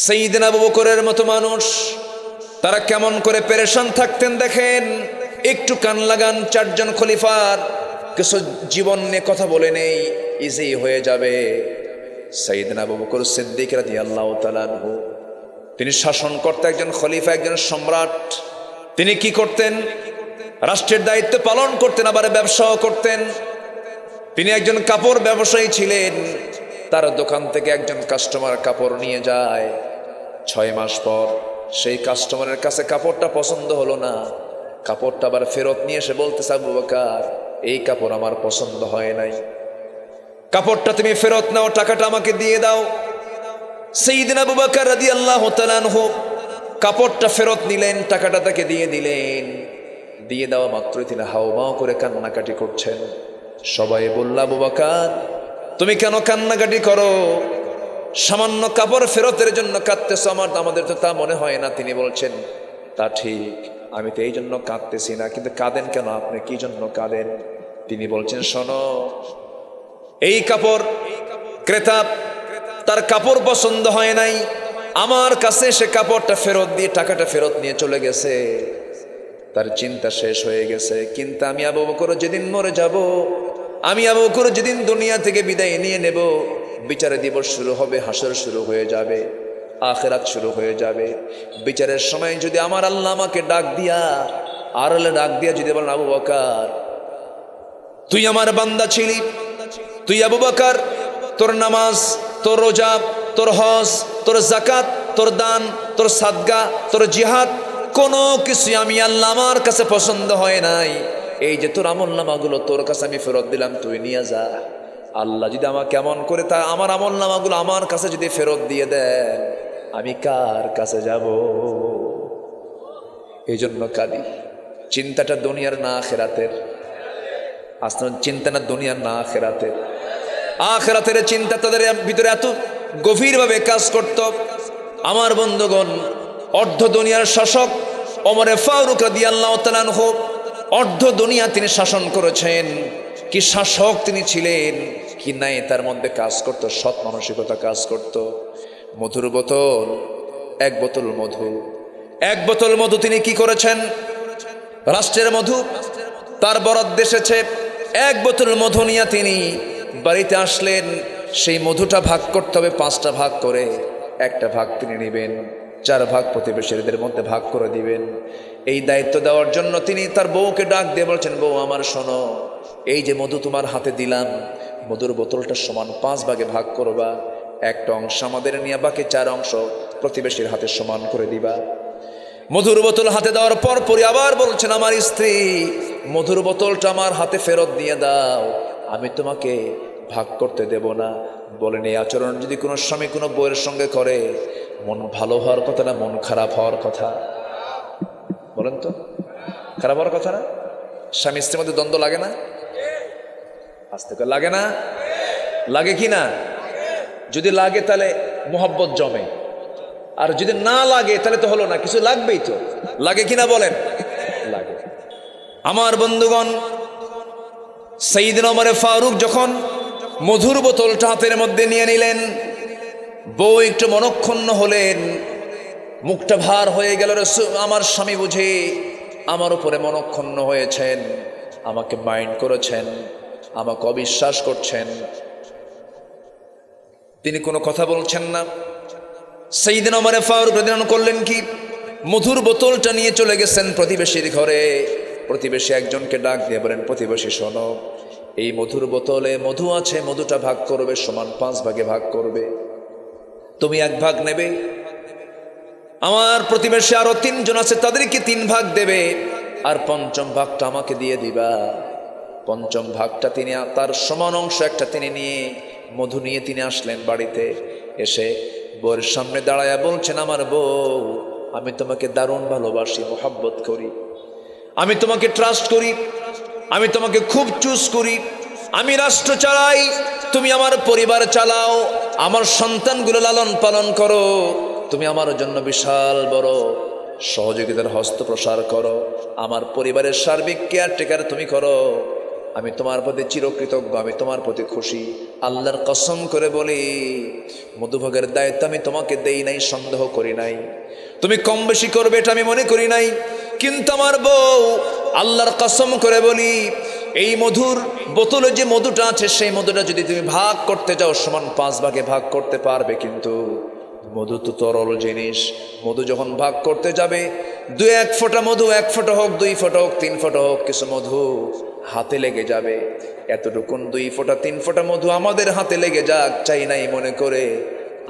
সাইয়েদনা আবু বকরের মতো মানুষ তারা কেমন করে পেরেশান থাকতেন দেখেন। একটু কান লাগান, চারজন খলিফার কিছু জীবন নিয়ে কথা বলে নেই, ইজি হয়ে যাবে। সাইয়েদনা আবু বকর সিদ্দিক রাদিয়াল্লাহু তাআলা আনহু, তিনি শাসনকর্তা, একজন খলিফা, একজন সম্রাট। তিনি কি করতেন? রাষ্ট্রের দায়িত্ব পালন করতেন, আবার ব্যবসাও করতেন। তিনি একজন কাপড় ব্যবসায়ী ছিলেন। তার দোকান থেকে একজন কাস্টমার কাপড় নিয়ে যায়। 6 মাস পর সেই কাস্টমারের কাছে কাপড়টা পছন্দ হলো না। কাপড়টা আবার ফেরত নিয়ে এসে বলতেছে, আবু বকর, এই কাপড় আমার পছন্দ হয় নাই, কাপড়টা তুমি ফেরত নাও, টাকাটা আমাকে দিয়ে দাও। সাইয়েদনা আবু বকর রাদিয়াল্লাহু তাআলা আনহু কাপড়টা ফেরত নিলেন, টাকাটা তাকে দিয়ে দিলেন। দিয়ে দেওয়া মাত্রই তিনি হাউমাউ করে কান্নাকাটি করছেন। সবাই বলল, আবু বকর, তুমি কেন কান্নাকাটি করো? সামান্য কাপড় ফেরতের জন্য কাঁদতেছো? আমাদের তো তা মনে হয় না। তিনি বলছেন, তা ঠিক, আমি তো এই জন্য কাঁদতেছি না, কিন্তু কাঁদেন কেন আপনি? কি জন্য কাঁদেন? তিনি বলছেন, শোনো, এই কাপড় ক্রেতা, তার কাপড় পছন্দ হয় নাই, আমার কাছে সে কাপড়টা ফেরত দিয়ে টাকাটা ফেরত নিয়ে চলে গেছে। তার চিন্তা শেষ হয়ে গেছে। কিন্তু আমি আবু বকর যেদিন মরে যাব, আমি আবু বকর যেদিন দুনিয়া থেকে বিদায় নিয়ে নেব, বিচারের দিবস শুরু হবে, হাসর শুরু হয়ে যাবে, আখিরাত শুরু হয়ে যাবে। বিচারের সময় যদি আমার আল্লাহ আমাকে ডাক দিয়া, আড়ালে ডাক দিয়া যদি বলেন, আবু বকর, তুই আমার বান্দা ছিলি, তুই আবু বকর, তোর নামাজ, তোর রোজা, তোর হজ, তোর যাকাত, তোর দান, তোর সাদগা, তোর জিহাদ, কোনো কিছু আমি আল্লাহ আমার কাছে পছন্দ হয় নাই। এই যে তোর আমলনামাগুলো তোর কাছে আমি ফেরত দিলাম, তুই নিয়ে যা। আল্লাহ যদি আমাকে কেমন করে তা আমার আমলনামাগুলো আমার কাছে যদি ফেরত দিয়ে দেন, আমি কার কাছে যাব? এই জন্য কাঁদি। চিন্তাটা দুনিয়ার না আখিরাতের? আসলে চিন্তা না দুনিয়ার না আখিরাতের? আখিরাতের চিন্তা তাদের ভিতরে এত গভীরভাবে কাজ করত। আমার বন্ধুগণ, অর্ধ দুনিয়ার শাসক ওমর ফারুক রাদিয়াল্লাহু তাআলা আনহু অর্ধ দুনিয়া তিনি শাসন করেছেন। কি শাসক তিনি ছিলেন! কি নাই তার মধ্যে কাজ করত, সৎ মানসিকতা কাজ করত। মধুর বোতল, এক বোতল মধু তিনি কি করেছেন? রাষ্ট্রের মধু তার বরাদ্দ এসেছে, এক বোতল মধু নিয়ে তিনি বাড়িতে আসলেন। সেই মধুটা ভাগ করতে হবে 5টা ভাগ করে। একটা ভাগ তিনি নেবেন, 4 ভাগ প্রতিবেশীদের মধ্যে ভাগ করে দিবেন। এই দায়িত্ব দেওয়ার জন্য তিনি তার বউকে ডাক দিয়ে বলছেন, বউ আমার শোনো, এই যে মধু তোমার হাতে দিলাম, মধুর বোতলটা সমান 5 ভাগে ভাগ করবা। একটা অংশ আমাদের নিয়ে বাকি 4 অংশ প্রতিবেশীর হাতে সমান করে দিবা। মধুর বোতল হাতে দেওয়ার পরই আবার বলছেন, আমার স্ত্রী, মধুর বোতলটা আমার হাতে ফেরত দিয়ে দাও, আমি তোমাকে ভাগ করতে দেব না। বলেন, এই আচরণ যদি কোনো স্বামী কোনো বউয়ের সঙ্গে করে, মন ভালো হওয়ার কথা না মন খারাপ হওয়ার কথা? বলেন তো, খারাপ হওয়ার কথা না? স্বামী স্ত্রীর মধ্যে দ্বন্দ্ব লাগে না? আস্তে করে লাগে না? লাগে কি না? যদি লাগে তাহলে মোহাব্বত জমে, আর যদি না লাগে তাহলে তো হলো না, কিছু লাগবেই তো। লাগে কিনা বলেন? লাগে। আমার বন্ধুগণ, সাইয়েদনা ওমর ফারুক যখন মধুর বোতলটা হাতের মধ্যে নিয়ে নিলেন, বউ একটু মনক্ষুণ্ণ হলেন, মুখটা ভার হয়ে গেল। আমার স্বামী বুঝি আমার উপরে মনক্ষুণ্ণ হয়েছেন, আমাকে মাইন্ড করেছেন, আমাকে অবিশ্বাস করছেন। তিনি কোনো কথা বলছেন না। সাইয়েদনা ওমর ফারুক রাদিয়াল্লাহু আনহু করলেন কি? মধুর বোতলটা নিয়ে চলে গেছেন প্রতিবেশীর ঘরে। প্রতিবেশী একজনকে ডাক দিয়ে বলেন, প্রতিবেশী শোনো, এই মধুর বোতলে মধু আছে, মধুটা ভাগ করবে, সমান 5 ভাগে ভাগ করবে। তুমি 1 ভাগ নেবে, আমার প্রতিবেশী আরো 3 জন আছে, তাদেরকে 3 ভাগ দেবে, আর 5ম ভাগটা আমাকে দিয়ে দিবা। 5ম ভাগটা তিনি তার সমান অংশ একটা তিনি নিয়ে, মধু নিয়ে তিনি আসলেন বাড়িতে। এসে বউয়ের সামনে দাঁড়ায়া বলছেন, আমার বউ, আমি তোমাকে দারুণ ভালোবাসি, মোহাব্বত করি, আমি তোমাকে ট্রাস্ট করি, আমি তোমাকে খুব চুজ করি। আমি রাষ্ট্র চালাই, তুমি আমার পরিবার চালাও, আমার সন্তানগুলো লালন পালন করো, তুমি আমার জন্য বিশাল বড় সহযোগিতার হস্ত প্রসার করো, আমার পরিবারের সার্বিক কেয়ারটেকার তুমি করো। আমি তোমার প্রতি চিরকৃতজ্ঞ, আমি তোমার প্রতি খুশি। আল্লাহর কসম করে বলি, মধুভাগের দায়িত্ব আমি তোমাকে দেই নাই, সন্দেহ করি নাই। তুমি কম বেশি করবে এটা আমি মনে করি নাই। কিন্তু আমার বউ, আল্লাহর কসম করে বলি, এই মধুর বোতলে যে মধুটা আছে, সেই মধুটা যদি তুমি ভাগ করতে যাও, সমান 5 ভাগে ভাগ করতে পারবে। কিন্তু মধু তো তরল জিনিস। মধু যখন ভাগ করতে যাবে, 1 ফোঁটা মধু, 1 ফোঁটা হোক, 2 ফোঁটা হোক, 3 ফোঁটা হোক, কিছু মধু হাতে লেগে যাবে। এতটুকুন 2 ফোঁটা 3 ফোঁটা মধু আমাদের হাতে লেগে যাক, চাই নাই মনে করে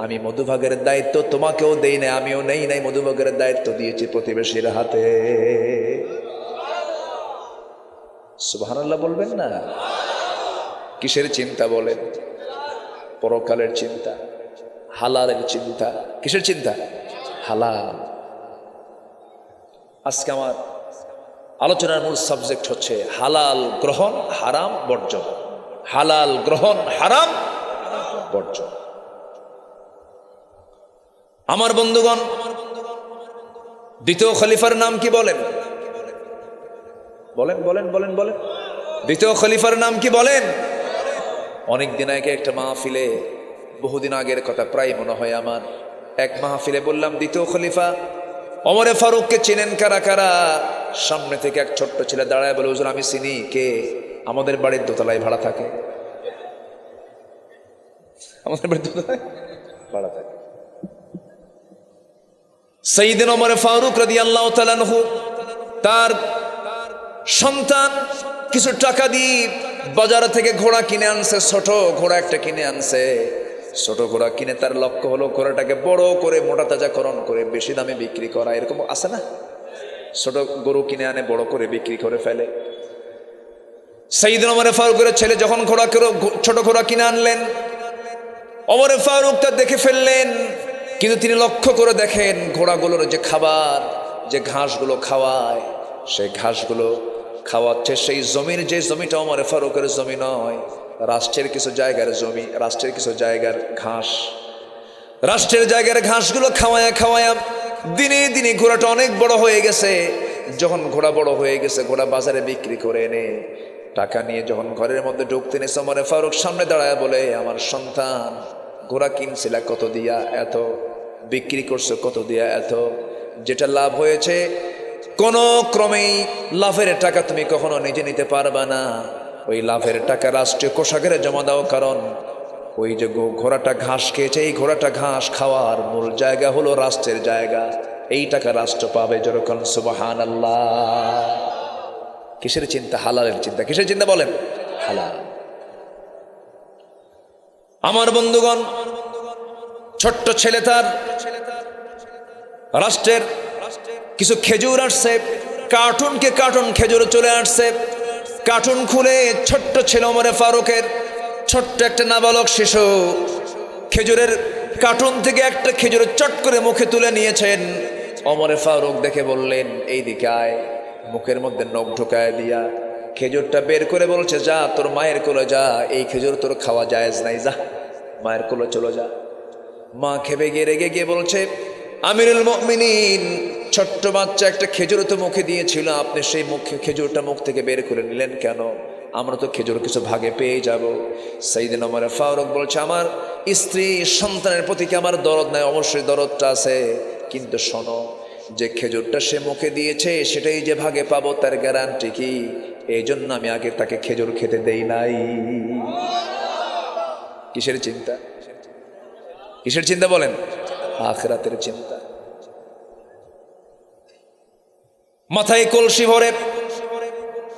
আমি মধুভাগের দায়িত্ব তোমাকেও দেই না, আমিও নেই নাই, মধুভাগের দায়িত্ব দিয়েছি প্রতিবেশীর হাতে। সুবহানাল্লাহ বলবেন না? কিসের চিন্তা বলেন? পরকালের চিন্তা, হালালের চিন্তা। কিসের চিন্তা? হালাল। আজকে আমার আলোচনার মূল সাবজেক্ট হচ্ছে হালাল গ্রহণ, হারাম বর্জন। হালাল গ্রহণ, হারাম বর্জন। আমার বন্ধুগণ, দ্বিতীয় খলিফার নাম কি বলেন? বলেন বলেন বলেন বলেন। দ্বিতীয় খলিফার নাম কি বলেন? অনেক দিন আগে একটা মাহফিলে, বহুদিন আগের কথা, প্রায় মনে হয় আমার, এক মাহফিলে বললাম দ্বিতীয় খলিফা ওমরে ফারুককে চেনেন কারা কারা? সামনে থেকে এক ছোট্ট ছেলে দাঁড়ায় বলে, হুজুর আমি চিনি। কে? আমাদের বাড়ির দোতলায় ভাড়া থাকে। আমাদের বাড়ির দোতলায় ভাড়া থাকে। সাইয়েদনা ওমর ফারুক রাদিয়াল্লাহু তাআলা আনহু তার সন্তান কিছু টাকা দিয়ে বাজার থেকে ঘোড়া কিনে আনছে, ছোট ঘোড়া একটা কিনে আনছে। ছোট ঘোড়া কিনে তার লক্ষ্য হলো ঘোড়াটাকে বড় করে মোটা তাজাকরণ করে বেশি দামে বিক্রি করা। এরকম আছে না? ছোট গরু কিনে আনে, বড় করে বিক্রি করে ফেলে। সাইয়েদনা ওমর ফারুকের ছেলে যখন ছোট ঘোড়া কিনে আনলেন, ওমর ফারুক তা দেখে ফেললেন। কিন্তু তিনি লক্ষ্য করে দেখেন ঘোড়াগুলোর যে খাবার, যে ঘাসগুলো খাওয়ায়, সেই ঘাসগুলো খাওয়াচ্ছে সেই জমির, যে জমিটা ওমর ফারুকের জমি নয়, রাষ্ট্রের কিছু জায়গার জমি, রাষ্ট্রের কিছু জায়গার ঘাস। রাষ্ট্রের জায়গার ঘাসগুলো খাওয়ায়া খাওয়ায়া দিনে দিনে ঘোড়াটা অনেক বড় হয়ে গেছে। যখন ঘোড়া বড় হয়ে গেছে, ঘোড়া বাজারে বিক্রি করে এনে টাকা নিয়ে যখন ঘরের মধ্যে ঢুকতে নিয়েছে, ওমর ফারুক সামনে দাঁড়ায় বলে, আমার সন্তান, ঘোড়া কিনছিল কত দিয়া? এত। বিক্রি করছো কত দিয়া? এত। যেটা লাভ হয়েছে, কোনো ক্রমেই লাভের টাকা তুমি কখনো নিজে নিতে পারবা না। ওই লাভের টাকা রাষ্ট্রীয় কোষাগারে জমা দাও, কারণ ওই যে ঘোড়াটা ঘাস খেয়েছে, এই ঘোড়াটা ঘাস খাওয়ার মূল জায়গা হলো রাষ্ট্রের জায়গা। এই টাকা রাষ্ট্র পাবে যখন। সুবহানাল্লাহ। কিসের চিন্তা? হালালের চিন্তা। কিসের চিন্তা বলেন? হালাল। আমার বন্ধুগণ, ছোট্ট ছেলে তার রাষ্ট্রের কিছু খেজুর আসছে, কার্টুনকে কার্টুন খেজুর চলে আসছে। কার্টুন খুলে ছোট্ট ছেলে ওমর ফারুকের, ছোট্ট একটা নাবালক শিশু, খেজুরের কার্টুন থেকে একটা খেজুর চট করে মুখে তুলে নিয়েছেন। ওমর ফারুক দেখে বললেন, এই দিকে আয়। মুখের মধ্যে নখ ঢুকায় দিয়া খেজুরটা বের করে বলছে, যা তোর মায়ের কোলে যা, এই খেজুর তোর খাওয়া জায়েজ নাই, যা মায়ের কোলে চলে যা। মা খেপে গিয়ে রেগে গিয়ে বলছে, আমিরুল মুমিনিন, ছোট্ট বাচ্চা একটা খেজুর তো মুখে দিয়েছিল, আপনি সেই খেজুরটা মুখ থেকে বের করে নিলেন কেন? আমরা তো খেজুর কিছু ভাগে পেয়ে যাব। সাইয়েদনা ওমর ফারুক বলছে, আমার স্ত্রী সন্তানের প্রতি কি আমার দরদ নাই? অবশ্যই দরদটা আছে, কিন্তু শোনো, যে খেজুরটা সে মুখে দিয়েছে সেটাই যে ভাগে পাবো তার গ্যারান্টি কি? এই জন্য আমি আগে তাকে খেজুর খেতে দেই নাই। কিসের চিন্তা? কিসের চিন্তা বলেন? আখিরাতের চিন্তা। মাথায় কলসি ভরে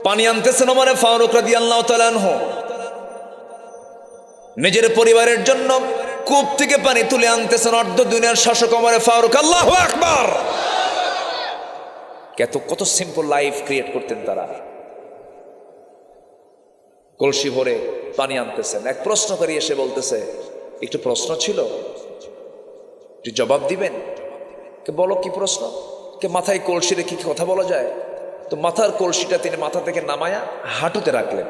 পানি আনতেছেন ওমর ফারুক রাদিয়াল্লাহু তাআলা আনহু। নিজের পরিবারের জন্য কূপ থেকে পানি তুলে আনতেছেন অর্ধ দুনিয়ার শাসক ওমর ফারুক। আল্লাহু আকবার। কত সিম্পল লাইফ ক্রিয়েট করতেন তারা। কলসি ভরে পানি আনতেছেন। এক প্রশ্নকারী এসে বলতেছে, একটু প্রশ্ন ছিল, একটু জবাব দিবেন? কে বলো কি প্রশ্ন? কে মাথায় কলসি রেখে কি কথা বলা যায়? তো মাথার কলসিটা তিনি মাথা থেকে নামায়া হাঁটুতে রাখলেন।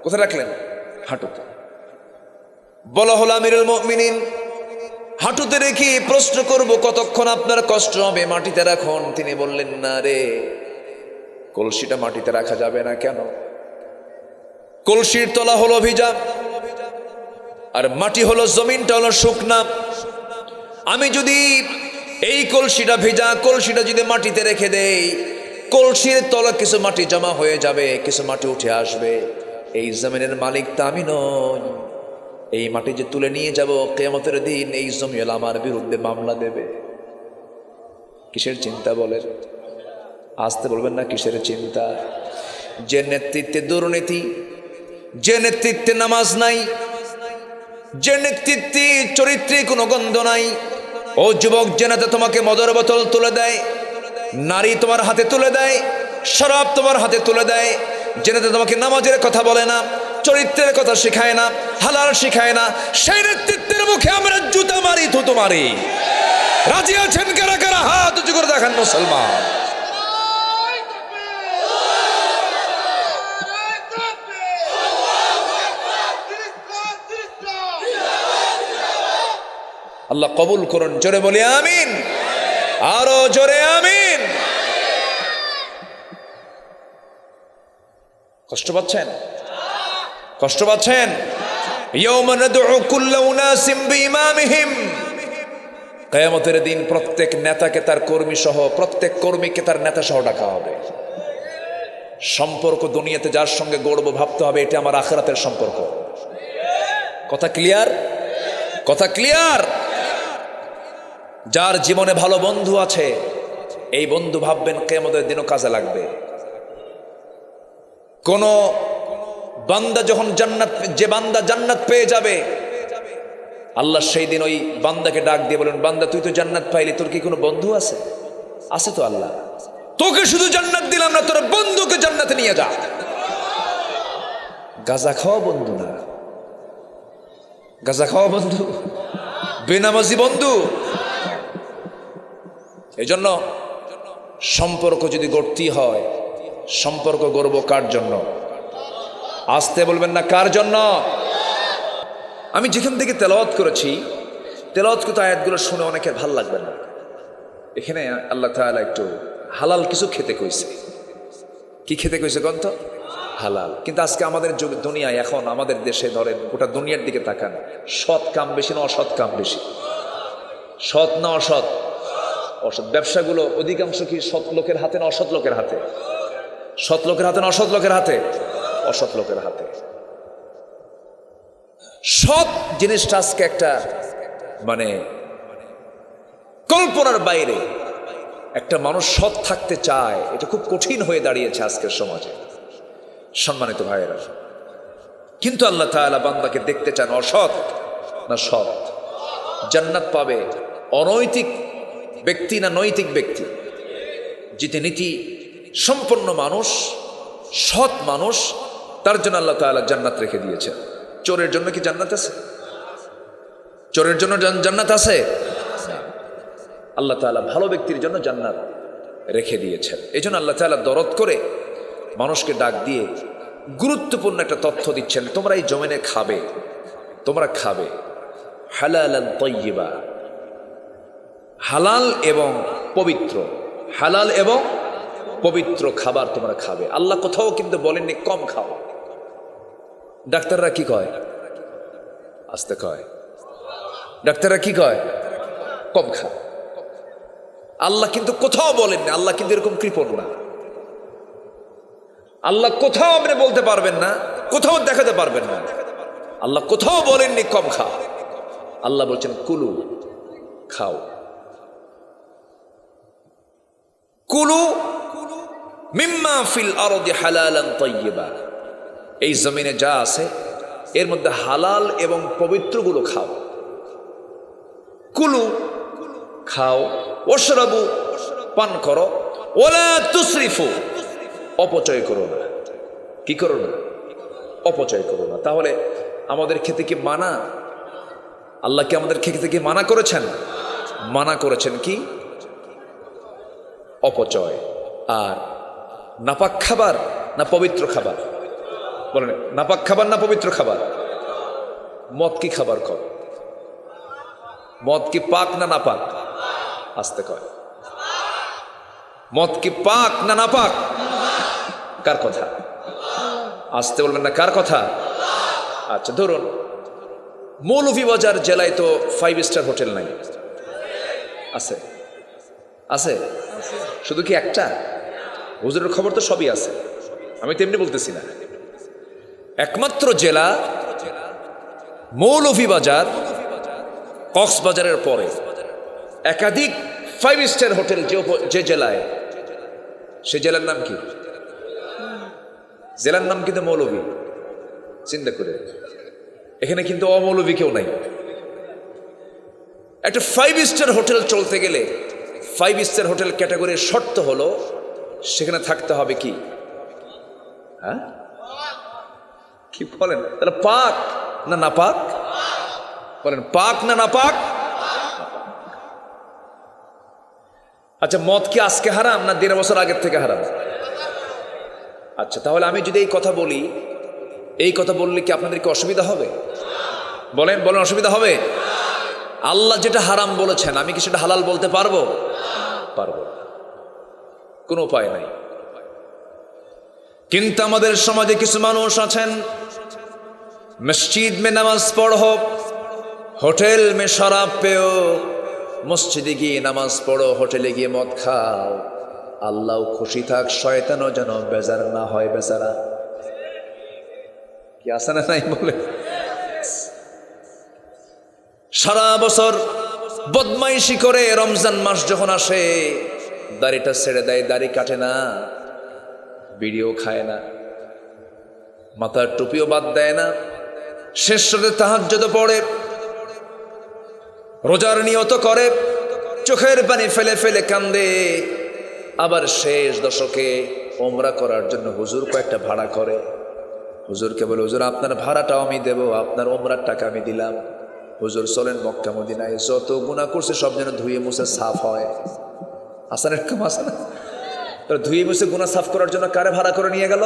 কোথায় রাখলেন? হাঁটুতে। বলা হলো, আমিরুল মুমিনিন, হাঁটুতে রেখে প্রশ্ন করব, কতক্ষণ আপনার কষ্ট হবে? মাটিতে রাখুন। তিনি বললেন, না রে, কলসিটা মাটিতে রাখা যাবে না। কেন? কলসির তলা হলো ভিজা, আর মাটি হলো, জমিনটা হলো শুকনা। আমি যদি এই কলসিটা ভেজা কলসিটা যদি মাটিতে রেখে দেই, কলসির তলা কিছু মাটি জমা হয়ে যাবে, কিছু মাটি উঠে আসবে। এই জমিনের মালিক তা আমি নই। এই মাটি যে তুলে নিয়ে যাব, কিয়ামতের দিন এই জমিওয়ালা আমার বিরুদ্ধে মামলা দেবে। কিসের চিন্তা বলেন? আসতে বলবেন না, কিসের চিন্তা? যে নেতৃত্বে দুর্নীতি, যে নেতৃত্বে নামাজ নাই, যে নেতৃত্বে চরিত্রে কোনো গন্ধ নাই। ও যুবক, যে নেতা তোমাকে মদের বোতল তুলে দেয়, নারী তোমার হাতে তুলে দেয়, শরাব তোমার হাতে তুলে দেয়, যে নেতা তোমাকে নামাজের কথা বলে না, চরিত্রের কথা শেখায় না, হালাল শেখায় না, সেই নেতৃত্বের মুখে আমরা জুতা মারি, থুতু মারি। রাজি আছেন কারা কারা? হাত উঁচু করে দেখান মুসলমান। আল্লাহ কবুল করুন। জোরে বলি আমিন, আরো জোরে আমিন। কষ্ট পাচ্ছেন? কষ্ট পাচ্ছেন? ইয়াউমা নাদউ কুল্লা উনাসিম বিইমামিহিম। কিয়ামতের দিন প্রত্যেক নেতাকে তার কর্মী সহ, প্রত্যেক কর্মীকে তার নেতা সহ ডাকা হবে। সম্পর্ক দুনিয়াতে যার সঙ্গে গড়বো ভাবতে হবে এটা আমার আখিরাতের সম্পর্ক। কথা ক্লিয়ার? কথা ক্লিয়ার? যার জীবনে ভালো বন্ধু আছে, এই বন্ধু ভাববেন কিয়ামতের দিনও কাজে লাগবে। কোন বান্দা যখন জান্নাত, যে বান্দা জান্নাত পেয়ে যাবে, আল্লাহ সেই দিন ওই বান্দাকে ডাক দিয়ে বলেন, বান্দা তুই তো জান্নাত পাইলি, তোর কি কোনো বন্ধু আছে? আছে তো আল্লাহ, তোকে শুধু জান্নাত দিলাম না, তোর বন্ধুকে জান্নাতে নিয়ে যা। গাঁজা খাওয়া বন্ধু না, গাঁজা খাওয়া বন্ধু, বেনামাজি বন্ধু। এই জন্য সম্পর্ক যদি গড়তে হয়, সম্পর্ক গড়ব কার জন্য? আসতে বলবেন না, কার জন্য? আমি যেখান থেকে তেলাওয়াত করেছি, তেলাওয়াতকৃত আয়াতগুলো শুনে অনেকের ভাল লাগবে না। এখানে আল্লাহ তাআলা একটু হালাল কিছু খেতে কইছে। কি খেতে কইছে গ্রন্থ? হালাল। কিন্তু আজকে আমাদের দুনিয়ায়, এখন আমাদের দেশে ধরেন, গোটা দুনিয়ার দিকে তাকান, সৎ কাম বেশি না অসৎ কাম বেশি? সৎ না অসৎ? অসৎ। ব্যবসাগুলো অধিকাংশ কি সৎ লোকের হাতে না অসৎ লোকের হাতে? সৎ লোকের হাতে না অসৎ লোকের হাতে? অসৎ লোকের হাতে। সৎ জিনিসটা আজকে একটা মানে কল্পনার বাইরে। একটা মানুষ সৎ থাকতে চায়, এটা খুব কঠিন হয়ে দাঁড়িয়েছে আজকের সমাজে। সম্মানিত ভাইয়েরা, কিন্তু আল্লাহ তাআলা বান্দাকে দেখতে চান অসৎ না সৎ। জান্নাত পাবে অনৈতিক ব্যক্তি না নৈতিক ব্যক্তি? যেতে নীতি সম্পন্ন মানুষ, সৎ মানুষ, তার জন্য আল্লাহ তাআলা জান্নাত রেখে দিয়েছেন। চোরের জন্য কি জান্নাত আছে? চোরের জন্য জান্নাত আছে? আল্লাহ তাআলা ভালো ব্যক্তির জন্য জান্নাত রেখে দিয়েছেন। এই জন্য আল্লাহ তাআলা দরদ করে মানুষকে ডাক দিয়ে গুরুত্বপূর্ণ একটা তথ্য দিচ্ছেন, তোমরা এই জমিনে খাবে, তোমরা খাবে হালালান তাইয়্যিবা, হালাল এবং পবিত্র, হালাল এবং পবিত্র খাবার তোমরা খাবে। আল্লাহ কোথাও কিন্তু বলেননি কম খাও। ডাক্তাররা কি কয়? আস্তে কয়। ডাক্তাররা কি কয়? কম খাও। আল্লাহ কিন্তু কোথাও বলেননি। আল্লাহ কিন্তু এরকম কৃপণ না। আল্লাহ কোথাও আপনি বলতে পারবেন না, কোথাও দেখাতে পারবেন না, আল্লাহ কোথাও বলেননি কম খাও। আল্লাহ বলছেন কুলু, খাও। কুলু মিম্মা ফিল আরদি হালালান তাইয়্যিবা, এই জমিনে যা আছে এর মধ্যে হালাল এবং পবিত্রগুলো খাও। কুলু, খাও। ওয়াশরাবু, পান করো। ওয়ালা তুসরিফু, অপচয় করো না। কি করো না? অপচয় করো না। তাহলে আমাদের খেতে কি মানা? আল্লাহ কি আমাদের খেতে কি মানা করেছেন? মানা করেছেন কি? অপচয়। আর নাপাক খাবার না পবিত্র খাবার? বলেন, নাপাক খাবার না পবিত্র খাবার? মদ কি খাবার কর? মদ কি পাক না নাপাক? আসতে কয়। মদ কি পাক না নাপাক? কার কথা? আসতে বলবেন না, কার কথা? আচ্ছা ধরুন মৌলভীবাজার জেলায় তো 5 স্টার হোটেল নাই, আছে? আছে শুধু কি একটা? হুজুরের খবর তো সবই আছে, আমি তেমনি বলতেছি না। একমাত্র জেলা মৌলভীবাজার, কক্সবাজারের পরে একাধিক 5 স্টার হোটেল যে জেলায়, সে জেলার নাম কি? জেলার নাম কিন্তু মৌলভী। চিন্তা করে, এখানে কিন্তু অমৌলভী কেউ নাই। একটা 5 স্টার হোটেল চলতে গেলে 5 স্টার হোটেল ক্যাটাগরির শর্ত হলো সেখানে থাকতে হবে কি? হ্যাঁ কি বলেন? তাহলে পাক না নাপাক? বলেন পাক না নাপাক? আচ্ছা মদ কি আজকে হারাম না 1.5 বছর আগের থেকে হারাম? আচ্ছা তাহলে আমি যদি এই কথা বলি, এই কথা বললে কি আপনাদের কি অসুবিধা হবে? বলেন বলেন, অসুবিধা হবে? আল্লাহ যেটা হারাম বলেছেন আমি কি সেটা হালাল বলতে পারবো? পারবো, কোনো উপায় নাই। কিন্তু আমাদের সমাজে কিছু মানুষ আছেন, মসজিদ মে নামাজ পড়ো, হোটেল মে শরাব পেও, মসজিদে গিয়ে নামাজ পড়ো, হোটেলে গিয়ে মদ খাও, আল্লাহ খুশি থাক, শয়তানও যেন বেজার না হয়। বেচারা কি আছে না নাই? বলে সারা বছর বদমাইশি করে, রমজান মাস যখন আসে দাড়িটা ছেড়ে দেয়, দাড়ি কাটে না, বিড়িও খায় না, মাথার টুপিও বাদ দেয় না, শেষ রাতে তাহাজ্জুদ পড়ে, রোজার নিয়ত করে, চোখের পানি ফেলে ফেলে কান্দে, আবার শেষ দশকে ওমরা করার জন্য হুজুর কয়েকটা ভাড়া করে, হুজুরকে বলে হুজুর আপনার ভাড়াটাও আমি দেব, আপনার ওমরার টাকা আমি দিলাম, হুজুর চলেন মক্কা মদিনায়, যত গুনাহ করছে সব যেন ধুয়ে মুছে সাফ হয়। আসান এরকম আসে না? ধুয়ে মুছে গুনাহ সাফ করার জন্য কারে ভাড়া করে নিয়ে গেল?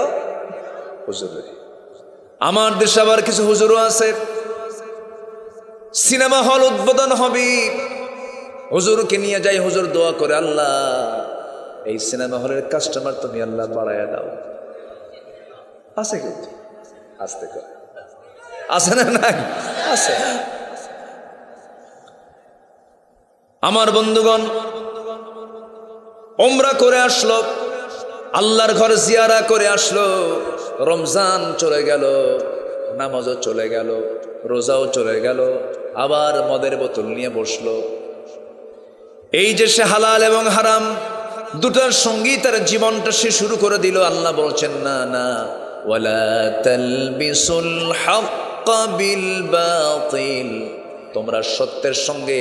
হুজুর। আমার দেশে আবার কিছু হুজুরও আছে, সিনেমা হল উদ্বোধন হবে, হুজুরকে নিয়ে যাই, হুজুর দোয়া করে আল্লাহ এই সিনেমা হলের কাস্টমার তুমি আল্লাহ বাড়াইয়া দাও। আছে কিন্তু আসতে করে, আছে না? নাই, আছে। আমার বন্ধুগণ ওমরা করে আসলো, আল্লাহর ঘর জিয়ারা করে আসলো, রমজান চলে গেল, নামাজও চলে গেল, রোজাও চলে গেল, আবার মদের বোতল নিয়ে বসলো। এই যে সে হালাল এবং হারাম দুটার সঙ্গেই তার জীবনটা সে শুরু করে দিল। আল্লাহ বলছেন না না, ওয়ালা তালবিসুল হাক্কা বিল বাতিল, তোমরা সত্যের সঙ্গে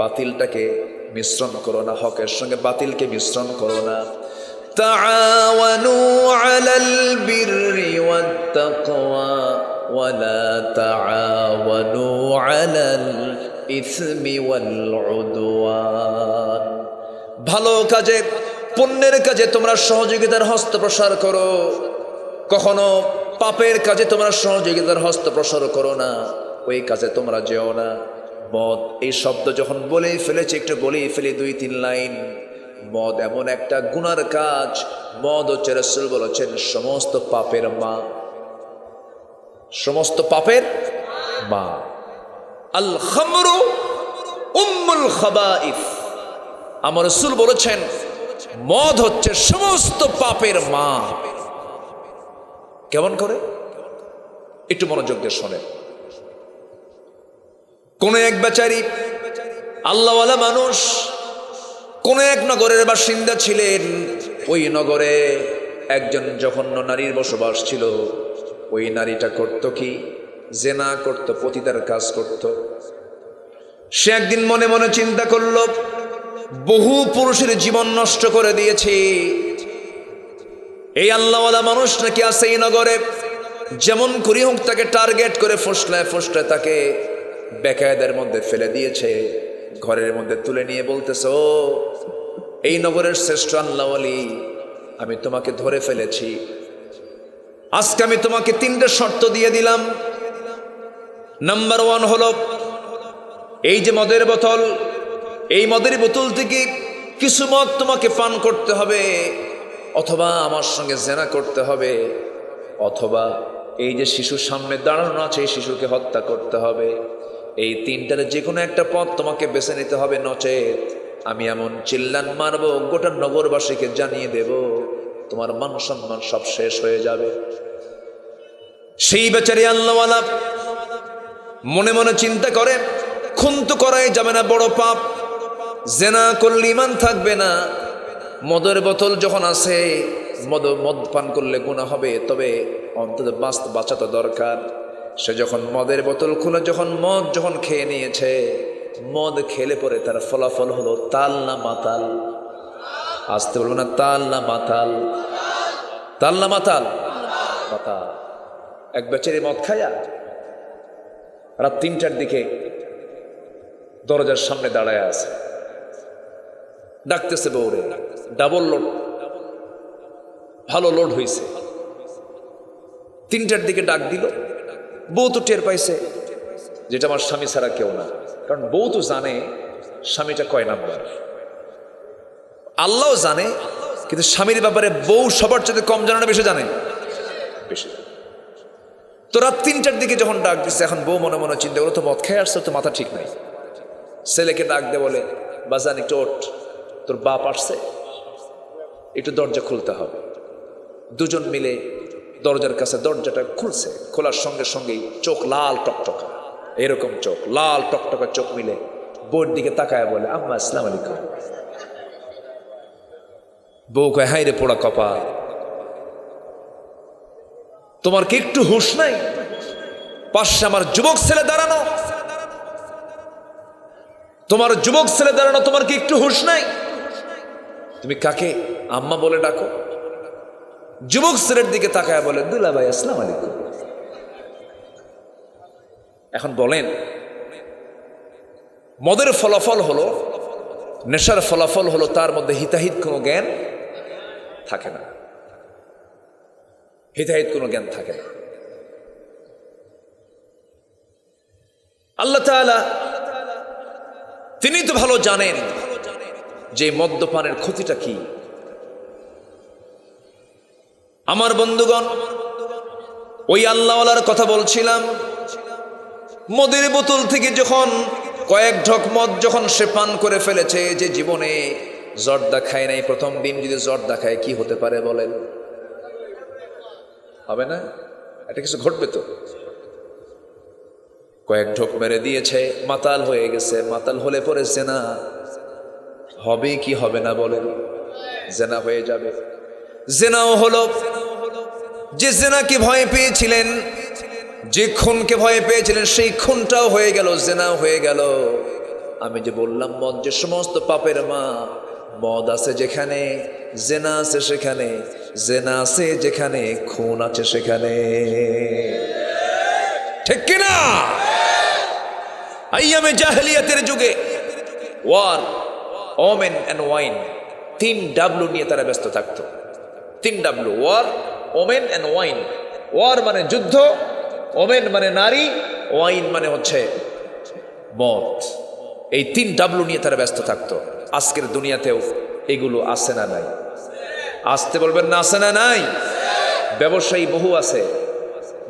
বাতিলটাকে মিশ্রণ করো না, হকের সঙ্গে বাতিলকে মিশ্রণ করো না। তাআওয়ানু আলাল বিররি ওয়াত তাকওয়া ওয়ালা তাআওয়ানু আলাল ইসমি ওয়াল উদওয়ান, ভালো কাজে পুণ্যের কাজে তোমরা সহযোগিতার হস্ত প্রসার করো, কখনো পাপের কাজে তোমরা সহযোগিতার হস্ত প্রসার করো না, ওই কাজে তোমরা যেও না। মদ এই শব্দ যখন বলেই ফেলেছে, একটু বলেই ফেলি 2-3 লাইন। মদ এমন একটা গুনার কাজ, মদ হচ্ছে রাসূল বলেছেন সমস্ত পাপের মা, সমস্ত পাপের মা। আল খামরু উম্মুল খাবাইস, আমার রাসূল বলেছেন মদ হচ্ছে সমস্ত পাপের মা। কেমন করে? একটু মনোযোগ দিয়ে শোনেন। কোন এক বেচারি আল্লাহওয়ালা মানুষ কোন এক নগরের বাসিন্দা ছিলেন। ওই নগরে একজন জঘন্য নারীর বসবাস ছিল। ওই নারীটা করত কি? জেনা করত, পতিতার কাজ করত। সে একদিন মনে মনে চিন্তা করল, বহু পুরুষের জীবন নষ্ট করে দিয়েছে, এই আল্লাহওয়ালা মানুষ নাকি আছে এই নগরে, যেমন করি হোক তাকে টার্গেট করে ফসলায় ফসলায় তাকে বেকায়দার মধ্যে ফেলে দিয়েছে। ঘরের মধ্যে তুলে নিয়ে বলতেছে, ও এই নগরের শ্রেষ্ঠ আল্লাহওয়ালি, আমি তোমাকে ধরে ফেলেছি, আজকে আমি তোমাকে 3টে শর্ত দিয়ে দিলাম। নাম্বার 1 হলো, এই যে মদের বোতল, এই মদের বোতল থেকে কিছু মদ তোমাকে পান করতে হবে, অথবা আমার সঙ্গে জেনা করতে হবে। অথবা এই যে শিশুর সামনে দাঁড়ানো আছে এই শিশুকে হত্যা করতে হবে। এই তিনটার যে কোনো একটা পথ তোমাকে বেছে নিতে হবে, নচেত আমি এমন চিল্লান মারবো গোটা নগরবাসীকে জানিয়ে দেব তোমার মান সম্মান সব শেষ হয়ে যাবে। সেই বেচারি আল্লাহওয়ালা মনে মনে চিন্তা করে, খুন তো করাই যাবে না, বড় পাপ, জেনা করলে ঈমান থাকবে না, মদের বোতল যখন আছে মদ পান করলে গুনাহ হবে, তবে অন্তত বাঁচাতে দরকার। সে যখন মদের বোতল খুলে যখন খেয়ে নিয়েছে, মদ খেলে পরে তার ফলাফল হলো তাল না মাতাল। আসতে বলবো না, তাল না মাতাল, তাল না মাতাল, মাতাল। এক বেচারি মদ খায়া রাত 3টার দিকে দরজার সামনে দাঁড়ায় আছে, ডাকতেছে বউরে, ডাবল লোড, ভালো লোড হয়েছে। 3টার দিকে ডাক দিল, বউ তো টের পাইছে যেটা আমার স্বামী ছাড়া কেউ না, কারণ বউ তো জানে স্বামীটা কয় নাম্বার, আল্লাহও জানে, কিন্তু স্বামীর ব্যাপারে বউ সবার চেয়ে কম জানে না বেশি জানে, বেশি। তো রাত 3টার দিকে যখন ডাক দিচ্ছে, এখন বউ মনে মনে চিন্তা করলো তো মদ খেয়ে আসছে, তো মাথা ঠিক নাই। ছেলেকে ডাক দে, বলে বাজান একটু ওঠ, তোর বাপ আসছে, একটু দরজা খুলতে হবে। দুজন মিলে দরজার কাছে দরজাটা খুলছে, খোলার সঙ্গে সঙ্গেই চোখ লাল টকটকা, এরকম চোখ লাল টকটকা চোখ মিলে বউর দিকে তাকায় বলে, আম্মা আসসালামু আলাইকুম। বউ কয়, হাই রে পোড়া কপাল, তোমার কি একটু হুঁশ নাই? পাশে আমার যুবক ছেলে দাঁড়ানো, তোমার যুবক ছেলে দাঁড়ানো, তোমার কি একটু হুঁশ নাই? তুমি কাকে আম্মা বলে ডাকো? যুবক ছেলের দিকে তাকায় বলে, দুলা ভাই আসসালামু আলাইকুম। এখন বলেন, মদের ফলাফল হলো, নেশার ফলাফল হলো, তার মধ্যে হিতাহিত কোনো জ্ঞান থাকে না, হিতাহিত কোনো জ্ঞান থাকে না। আল্লাহ তাআলা তিনি তো ভালো জানেন যে মদ্যপানের ক্ষতিটা কি। আমার বন্ধুগণ, ওই আল্লাহওয়ালার কথা বলছিলাম, মদের বোতল থেকে যখন কয়েক ঢক মদ যখন সে পান করে ফেলেছে, যে জীবনে জর্দা খায় নাই, প্রথম দিন যদি জর্দা খায় কি হতে পারে বলেন? হবে না? এটা কিছু ঘটবে তো। কয়েক ঢোক মেরে দিয়েছে, মাতাল হয়ে গেছে। মাতাল হলে পরে জেনা হবে কি হবে না বলেন? জেনা হয়ে যাবে। জেনাও হলো, যে জেনাকে ভয় পেয়েছিলেন, যে খুনকে ভয় পেয়েছিলেন, সেই খুনটাও হয়ে গেল, জেনাও হয়ে গেল। আমি যে বললাম মদ যে সমস্ত পাপের মা, মদ আছে যেখানে জেনা আছে সেখানে, জেনা আছে যেখানে খুন আছে সেখানে, ঠিক কিনা? আইয়ামে জাহেলিয়াতের যুগে war, women and wine, 3W নিয়ে তারা ব্যস্ত থাকতো। 3W, war, women and wine. War মানে যুদ্ধ, ওমেন মানে নারী, ওয়াইন মানে হচ্ছে মদ। এই 3W নিয়ে তারা ব্যস্ত থাকতো। আজকের দুনিয়াতেও এগুলো আছে না নাই? আসতে বলবেন না, আছে না নাই? ব্যবসায়ী বহু আছে,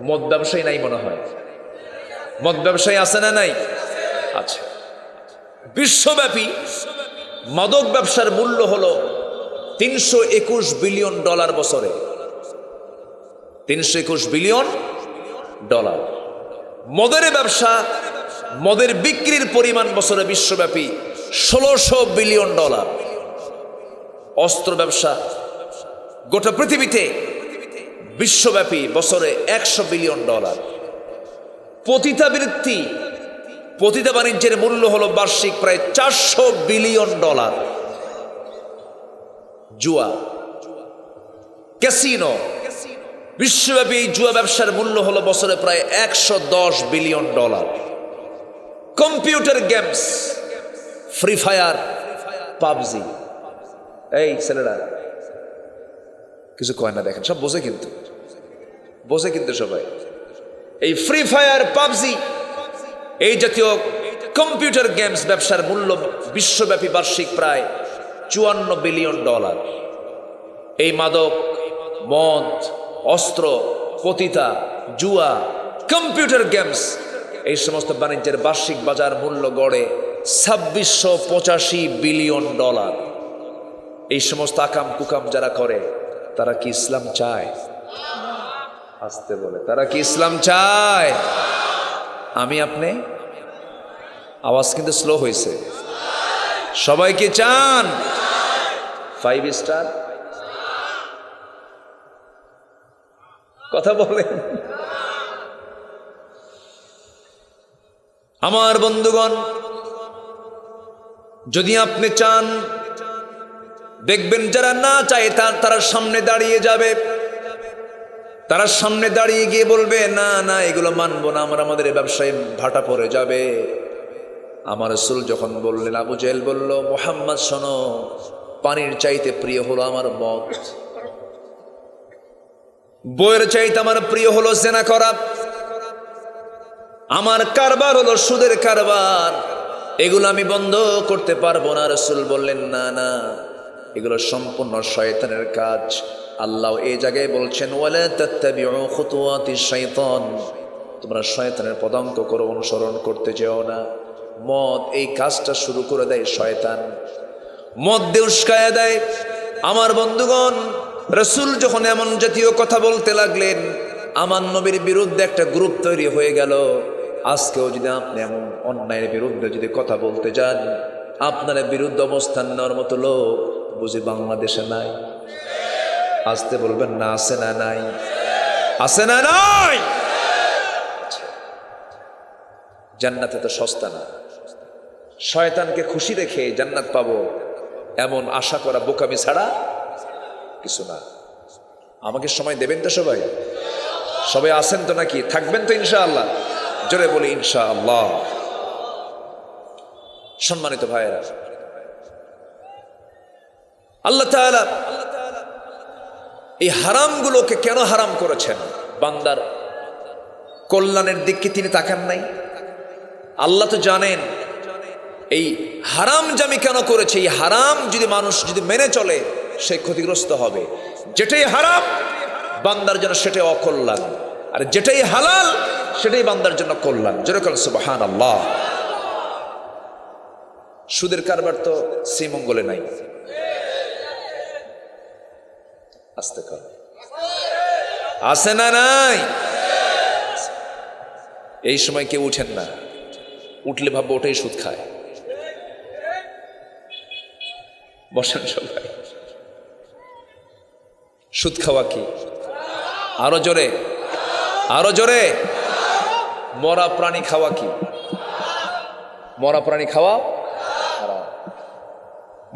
মদ ব্যবসায়ী নাই মনে হয়। মদ ব্যবসায়ী আছে না নাই? আছে। বিশ্বব্যাপী মাদক ব্যবসার মূল্য হলো $321 বিলিয়ন বছরে। $321 বিলিয়ন। মদের ব্যবসা, মদের বিক্রির পরিমাণ বছরে বিশ্বব্যাপী $1600 বিলিয়ন। অস্ত্র ব্যবসা গোটা পৃথিবীতে বিশ্বব্যাপী বছরে $100 বিলিয়ন। পতিতাবৃত্তি, পতিতা বাণিজ্যের মূল্য হলো বার্ষিক প্রায় $400 বিলিয়ন। জুয়া, ক্যাসিনো, বিশ্বব্যাপী এই জুয়া ব্যবসার মূল্য হলো বছরে প্রায় $110 billion. Computer games, free fire, PUBG, এই ছেলেরা কিছু কয় না, দেখেন সব বোঝে, কিন্তু বোঝে কিন্তু সবাই। এই ফ্রি ফায়ার, পাবজি, এই জাতীয় কম্পিউটার গেমস ব্যবসার মূল্য বিশ্বব্যাপী বার্ষিক প্রায় $54 বিলিয়ন। এই মাদক, মদ, অস্ত্র, পতিতা, জুয়া, কম্পিউটার গেমস, এই সমস্ত বাণিজ্যের বার্ষিক বাজার মূল্য গড়ে $2685 বিলিয়ন। এই সমস্ত আকাম কুকাম যারা করে তারা কি ইসলাম চায়? আসতে বলে, তারা কি ইসলাম চায়? আমি আপনি? আওয়াজ কিন্তু স্লো হয়েছে। সবাই কি চান 5 স্টার? কথা বলেন। আমার বন্ধুগণ, যদি আপনি চান, দেখবেন যারা না চায় তারা সামনে দাঁড়িয়ে যাবে, তারা সামনে দাঁড়িয়ে গিয়ে বলবে, না না এগুলো মানবো না, আমাদের ব্যবসায় ভাটা পড়ে যাবে। আমার রাসূল যখন বললেন, আবু জেহেল বলল, মুহাম্মদ শোনো, পানির চাইতে প্রিয় হলো আমার মদ, বইয়ের চাইতে আমার প্রিয় হলো জেনা করা, আমার কারবার হলো সুদের কারবার, এগুলো আমি বন্ধ করতে পারবো না। রাসূল বললেন, না না, এগুলো সম্পূর্ণ শয়তানের কাজ। আল্লাহ এই জায়গায় বলছেন, ওয়ালা তাত্তাবিউ খুতুওয়াতিশ শাইতান, তোমরা শয়তানের পদাঙ্ক করে অনুসরণ করতে যেও না। মদ এই কাজটা শুরু করে দেয় শয়তান, মদ দিয়ে উস্কায়া দেয়। আমার বন্ধুগণ, রাসূল যখন এমন জাতীয় কথা বলতে লাগলেন, আমার নবীর বিরুদ্ধে একটা গ্রুপ তৈরি হয়ে গেল। আজকেও যদি আপনি এমন অন্যায়ের বিরুদ্ধে যদি কথা বলতে যান, আপনার বিরুদ্ধে অবস্থান নেওয়ার মতো লোক বুঝি বাংলাদেশে নাই? আসতে বলবেন না, আছে না নাই? আছে না নাই? জান্নাতে তো সস্তা না। শয়তানকে খুশি রেখে জান্নাত পাবো এমন আশা করা বোকামি ছাড়া কিছু না। আমাকে সময় দেবেন তো সবাই? সবাই আছেন তো নাকি? থাকবেন তো ইনশাআল্লাহ? জোরে বলি ইনশাআল্লাহ। সম্মানিত ভাইয়েরা, আল্লাহ তাআলা এই হারামগুলোকে কেন হারাম করেছেন? বান্দার কল্যাণের দিক কি তিনি তাকান নাই? আল্লাহ তো জানেন এই হারাম যে আমি কেন করেছি। এই হারাম যদি মানুষ যদি মেনে চলে, সে ক্ষতিগ্রস্ত হবে। যেটাই হারাম বান্দার জন্য সেটাই অকল্যাণ, আর যেটাই হালাল সেটাই বান্দার জন্য কল্যাণ। যেরকম সুবহানাল্লাহ। সুদের কারবার তো শ্রীমঙ্গলে নাই। আস্তে কর, আছে না নাই? এই সময় কেউ উঠেন না, উঠলে ভাববো ওটাই সুদ খায়। বসেন সবাই। সুদ খাওয়া কি? আরো জোরে, আরো জোরে। মরা প্রাণী খাওয়া কি? মরা প্রাণী খাওয়া হারাম।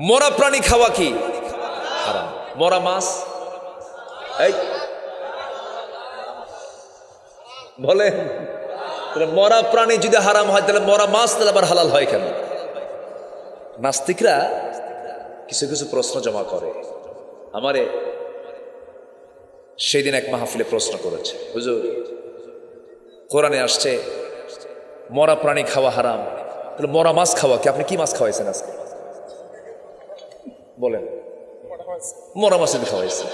মরা প্রাণী খাওয়া কি? হারাম। মরা মাছ, এই বলেন, মরা প্রাণী যদি হারাম হয়, তাহলে মরা মাছ তাহলে আবার হালাল হয় কেন? নাস্তিকরা কিছু কিছু প্রশ্ন জমা করে। আমারে সেই দিন এক মাহফিলে প্রশ্ন করেছে, হুজুর কোরআনে আসছে মরা প্রাণী খাওয়া হারাম, তাহলে মরা মাছ খাওয়া কি? আপনি কি মাছ খাওয়াইছেন আজকে? বলেন। মরা মাছ খাওয়াইছে।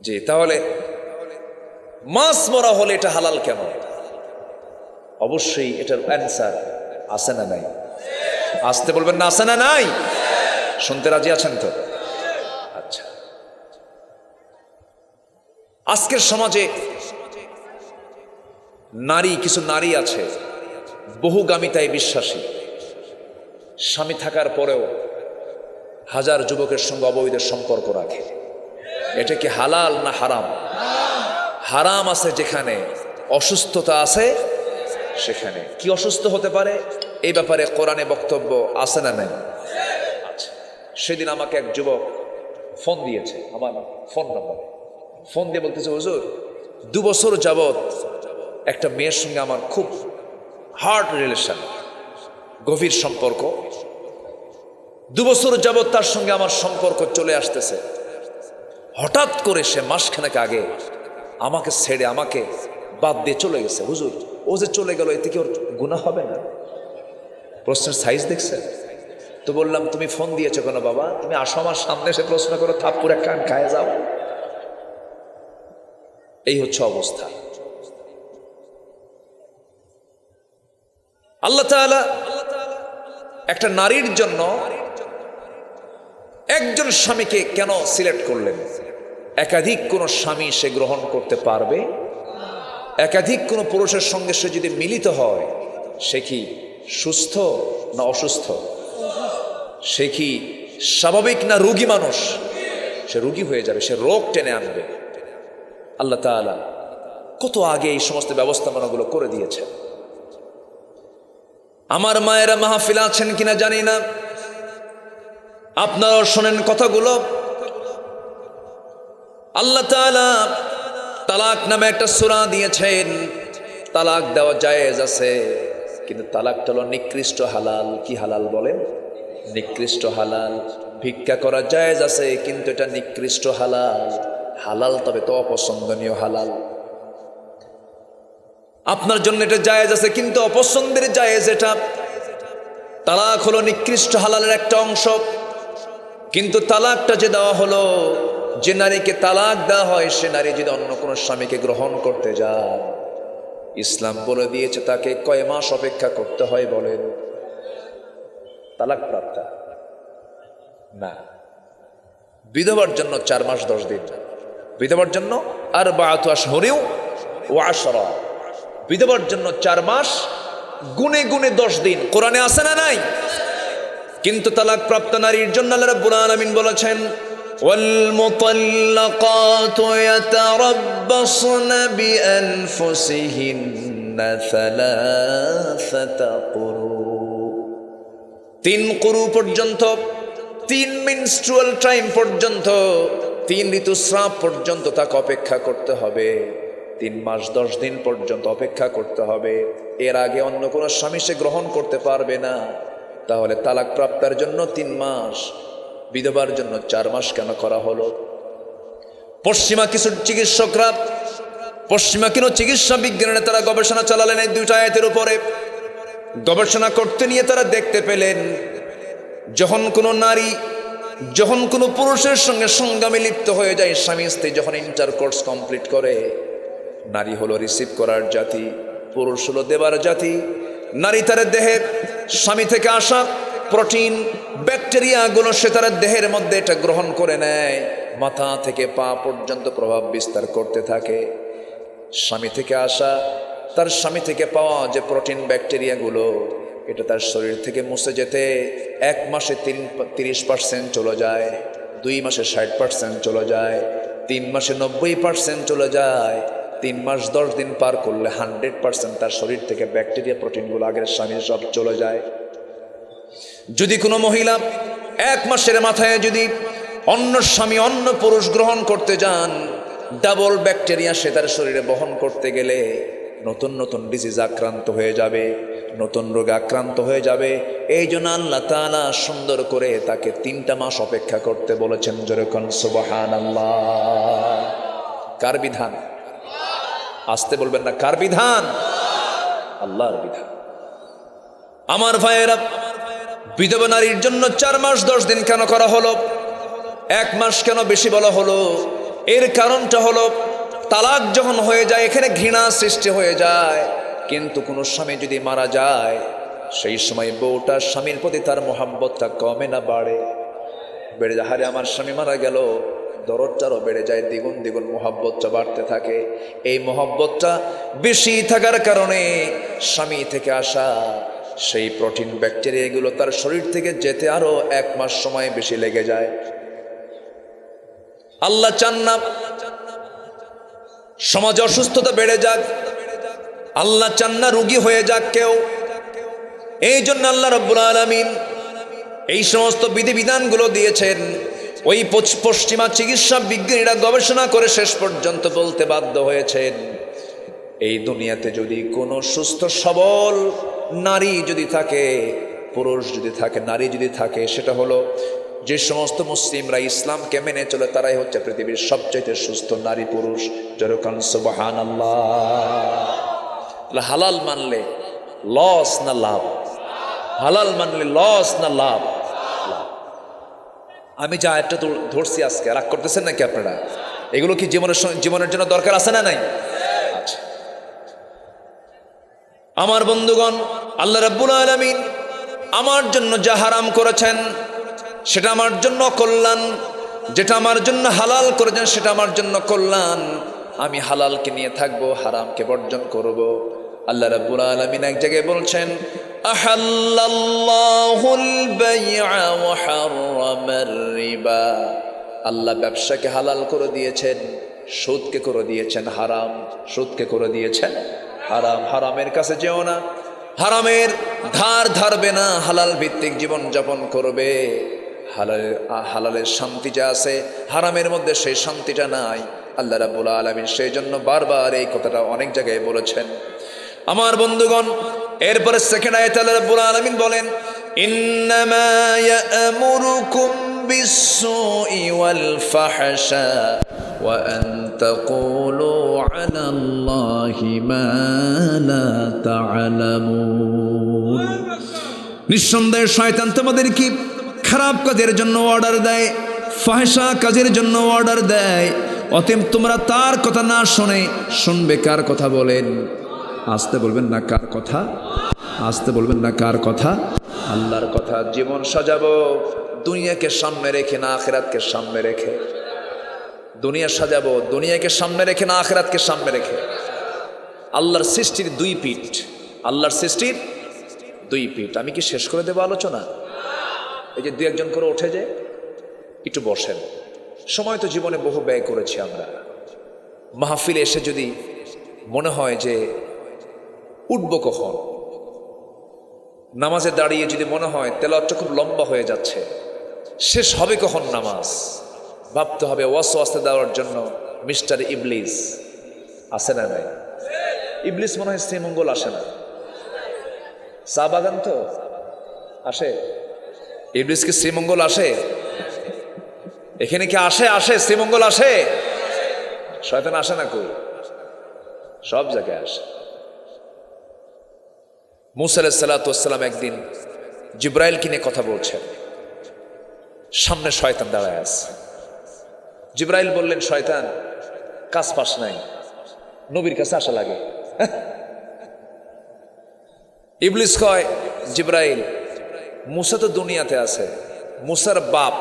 জি, তাহলে মাছ মরা হলে এটা হালাল কেন? অবশ্যই এটার অ্যান্সার আছে না নাই? আসতে বলবেন না, আছে না নাই? শুনতে রাজি আছেন তো? আচ্ছা, আজকের সমাজে নারী, কিছু নারী আছে বহুগামিতায় বিশ্বাসী। স্বামী থাকার পরেও হাজার যুবকের সঙ্গে অবৈধ সম্পর্ক রাখে। এটা কি হালাল না হারাম? হারাম আছে যেখানে, অসুস্থতা আছে সেখানে। কি অসুস্থ হতে পারে এই ব্যাপারে কোরআনে বক্তব্য আছে না নাই? আচ্ছা, সেদিন আমাকে এক যুবক ফোন দিয়েছে, আমার ফোন নাম্বার। ফোন দিয়ে বলতেছে, হুজুর 2 বছর যাবৎ একটা মেয়ের সঙ্গে আমার খুব হার্ড রিলেশন, গভীর সম্পর্ক। 2 বছর যাবৎ তার সঙ্গে আমার সম্পর্ক চলে আসতেছে। হঠাৎ করে সে মাসখানেক আগে আমাকে ছেড়ে, আমাকে বাদ দিয়ে চলে গেছে। হুজুর, ও যে চলে গেল, এতে কি ওর গুনাহ হবে না? প্রশ্নের সাইজ দেখছেন তো? বললাম, তুমি ফোন দিয়েছো কেন বাবা? তুমি আসো আমার সামনে এসে প্রশ্ন করো, থাপ্পড় এক কান খায় যাও। এই হচ্ছে অবস্থা। আল্লাহ তাআলা একটা নারীর জন্য একজন স্বামীকে কেন সিলেক্ট করলেন? একাধিক কোন স্বামী সে গ্রহণ করতে পারবে? একাধিক কোন পুরুষের সঙ্গে সে যদি মিলিত হয়, সে কি সুস্থ না অসুস্থ? সে কি স্বাভাবিক না রোগী মানুষ? সে রোগী হয়ে যাবে, সে রোগ টেনে আনবে। আল্লাহ তাআলা কত আগে এই সমস্ত ব্যবস্থাপনাগুলো করে দিয়েছে। আমার মায়েরা মাহফিল আছেন কিনা জানি না, আপনারাও শোনেন কথাগুলো। আল্লাহ তাআলা তালাক নামে একটা সূরা দিয়েছেন। তালাক দেওয়া জায়েজ আছে, কিন্তু তালাকটা হলো নিকৃষ্ট হালাল। কি হালাল বলেন? নিকৃষ্ট হালাল। ভিক্ষা করা জায়েজ আছে, কিন্তু এটা নিকৃষ্ট হালাল। হালাল তবে তো অপছন্দনীয় হালাল। আপনার জন্য এটা জায়েজ আছে, কিন্তু অপছন্দের জায়েজ এটা। তালাক হলো নিকৃষ্ট হালালের একটা অংশ। কিন্তু তালাকটা যে দেওয়া হলো, যে নারীকে তালাক দেওয়া হয়, সে নারী যদি অন্য কোনো স্বামীকে গ্রহণ করতে যায়, ইসলাম বলে দিয়েছে তাকে কয় মাস অপেক্ষা করতে হয় বলেন? তালাক প্রাপ্তা না, বিধবার জন্য 4 মাস 10 দিন, বিধবার জন্য আরবাআতু আশহুরিন ওয়া আশরা, বিধবার জন্য 4 মাস গুনে গুনে 10 দিন। কোরআনে আছে না নাই? কিন্তু তালাক প্রাপ্ত নারীর জন্য আল্লাহ রাব্বুল আলামিন বলেছেন, ওয়াল মুতাল্লাকাতু ইয়াতারাব্বাসনা বিআনফুসিহিন্না সালাসাতা কুরু, 3 কুরু পর্যন্ত, 3 মেনস্ট্রুয়াল টাইম পর্যন্ত, 3 ঋতুস্রাব পর্যন্ত তাকে অপেক্ষা করতে হবে। 3 মাস 10 দিন পর্যন্ত অপেক্ষা করতে হবে। এর আগে অন্য কোনো স্বামী সে গ্রহণ করতে পারবে না। তাহলে তালাক প্রাপ্তার জন্য 3 মাস, বিধবার জন্য 4 মাস কেন করা হলো? পশ্চিমা কিছু চিকিৎসকরা, পশ্চিমা কিছু চিকিৎসা বিজ্ঞানীরা তারা গবেষণা চালালেন এই 2টা আয়াতের উপরে। গবেষণা করতে নিয়ে তারা দেখতে পেলেন, যখন কোনো নারী, যখন কোনো পুরুষের সঙ্গে সংগ্রামে লিপ্ত হয়ে যায়, স্বামী স্ত্রী যখন ইন্টারকোর্স কমপ্লিট করে, নারী হলো রিসিভ করার জাতি, পুরুষ হলো দেবার জাতি। নারী তার দেহে স্বামী থেকে আসা প্রোটিন, ব্যাকটেরিয়াগুলো সে তার দেহের মধ্যে এটা গ্রহণ করে নেয়, মাথা থেকে পা পর্যন্ত প্রভাব বিস্তার করতে থাকে। স্বামী থেকে আসা, তার স্বামী থেকে পাওয়া যে প্রোটিন ব্যাকটেরিয়াগুলো, এটা তার শরীর থেকে মুছে যেতে 1 মাসে 30% চলে যায়, 2 মাসে 60% চলে যায়, 3 মাসে 90% চলে যায়, 3 মাস 10 দিন পার করলে 100% তার শরীর থেকে ব্যাকটেরিয়া প্রোটিনগুলো আগের স্বামীর সব চলে যায়। যদি কোনো মহিলা 1 মাসের মাথায় যদি অন্য স্বামী, অন্য পুরুষ গ্রহণ করতে যান, ডাবল ব্যাকটেরিয়া সে তার শরীরে বহন করতে গেলে নতুন নতুন ডিজিজ আক্রান্ত হয়ে যাবে, নতুন রোগে আক্রান্ত হয়ে যাবে। এই জন্য আল্লাহ তাআলা সুন্দর করে তাকে 3টা মাস অপেক্ষা করতে বলেছেন। যেরকম সুবহানাল্লাহ। কার বিধান? আসতে বলবেন না, কার বিধান? আল্লাহর বিধান। আমার ভাইয়েরা, বিধবা নারীর জন্য 4 মাস 10 দিন কেন করা হলো? 1 মাস কেন বেশি বলা হলো? এর কারণটা হলো, তালাক যখন হয়ে যায়, এখানে ঘৃণা সৃষ্টি হয়ে যায়। কিন্তু কোনো স্বামী যদি মারা যায়, সেই সময় বউটা স্বামীর প্রতি তার মোহাব্বতটা কমে না বাড়ে? বেড়ে যায়। হারে আমার স্বামী মারা গেল, দরদটারও বেড়ে যায়, দ্বিগুণ দ্বিগুণ মোহাব্বতটা বাড়তে থাকে। এই মোহাব্বতটা বেশি থাকার কারণে স্বামী থেকে আসা সেই প্রোটিন ব্যাকটেরিয়াগুলো তার শরীর থেকে যেতে আরো 1 মাস সময় বেশি লেগে যায়। আল্লাহ চান না সমাজে অসুস্থতা বেড়ে যাক, আল্লাহ চান না রোগী হয়ে যাক কেউ। এই জন্য আল্লাহ রাব্বুল আলামিন এই সমস্ত বিধিবিধানগুলো দিয়েছেন। ওই পশ্চিমা চিকিৎসা বিজ্ঞানীরা গবেষণা করে শেষ পর্যন্ত বলতে বাধ্য হয়েছেন, এই দুনিয়াতে যদি কোনো সুস্থ সবল নারী যদি থাকে, পুরুষ যদি থাকে, নারী যদি থাকে, সেটা হলো যে সমস্ত মুসলিমরা ইসলামকে মেনে চলে তারাই হচ্ছে পৃথিবীর সবচেয়ে সুস্থ নারী পুরুষ। যেরকম সুবহানাল্লাহ। হালাল মানলে লস না লাভ? হালাল মানলে লস না লাভ? আমি যা একটা ধরছি আজকে, রাগ করতেছেন নাকি আপনারা? এগুলো কি জীবনের জন্য দরকার আছে না নাই? আচ্ছা আমার বন্ধুগণ, আল্লাহ রাব্বুল আলামিন আমার জন্য যা হারাম করেছেন সেটা আমার জন্য কল্যাণ, যেটা আমার জন্য হালাল করেছেন সেটা আমার জন্য কল্যাণ। আমি হালালকে নিয়ে থাকবো, হারামকে বর্জন করব। আল্লাহ রাব্বুল আলামিন এক জায়গায় বলছেন, আহাল্লাল্লাহুল বাই'a ওয়া হাররামার রিবা। আল্লাহ ব্যবসাকে হালাল করে দিয়েছেন, সুদকে করে দিয়েছেন হারাম। সুদকে করে দিয়েছেন হারাম। হারামের কাছে যেও না, হারামের ধার ধারবে না, হালাল ভিত্তিক জীবন যাপন করবে। হালালের শান্তি যা আছে হারামের মধ্যে সেই শান্তিটা নাই। আল্লাহ রাব্বুল আলামিন সেই জন্য বারবার এই কথাটা অনেক জায়গায় বলেছেন। আমার বন্ধুগণ, এরপরে সেকেন্ড আয়াতে আল্লাহ রাব্বুল আলামিন বলেন, ইন্নামা ইয়া'মুরুকুম বিস-সুই ওয়াল ফাহশা ওয়া আন তাকুলু আলাল্লাহি মা লা তা'লামুন। নিঃসন্দেহে শয়তান তোমাদেরকে খারাপ কাজের জন্য অর্ডার দেয়, ফাহশা কাজের জন্য অর্ডার দেয়। অতএব তোমরা তার কথা না শুনে শুনবে কার কথা? বলেন, আসতে বলবেন না কার কথা? আসতে বলবেন না কার কথা? আল্লাহর কথা। জীবন সাজাবো দুনিয়াকে সামনে রেখে না আখিরাতকে সামনে রেখে। দুনিয়া সাজাবো দুনিয়াকে সামনে রেখে না আখিরাতকে সামনে রেখে। আল্লাহর সৃষ্টির দুই পিঠ, আল্লাহর সৃষ্টির দুই পিঠ। আমি কি শেষ করে দেবো আলোচনা? এই যে দুই একজন করে ওঠে যে একটু বসেন। সময় তো জীবনে বহু ব্যয় করেছি আমরা। মাহফিলে এসে যদি মনে হয় যে উঠবো কখন, নামাজে দাঁড়িয়ে যদি মনে হয় তেলাওয়াতটা খুব লম্বা হয়ে যাচ্ছে, শেষ হবে কখন নামাজ, ভাবতে হবে ওয়াসওয়াসা দেওয়ার জন্য মিস্টার ইবলিস আসে না নাই? ইবলিস মনে হয় শ্রীমঙ্গল আসে না, চা বাগান তো আসে। ইবলিস কি শ্রীমঙ্গল আসে? এখানে কি আসে? আসে শ্রীমঙ্গল আসে? শয়তান আসে না? কই? সব জায়গায় আসে। মুসা আলাইহিস সালাতু ওয়াস সালাম একদিন জিবরাইলকে নিয়ে কথা বলছেন, সামনে শয়তান দাঁড়ায় আছে। জিবরাইল বললেন, শয়তান কাজ পাস নাই, নবীর কাছে আসা লাগে। ইবলিস কয়, জিবরাইল মুসা তো দুনিয়াতে আছে, মুসার বাপ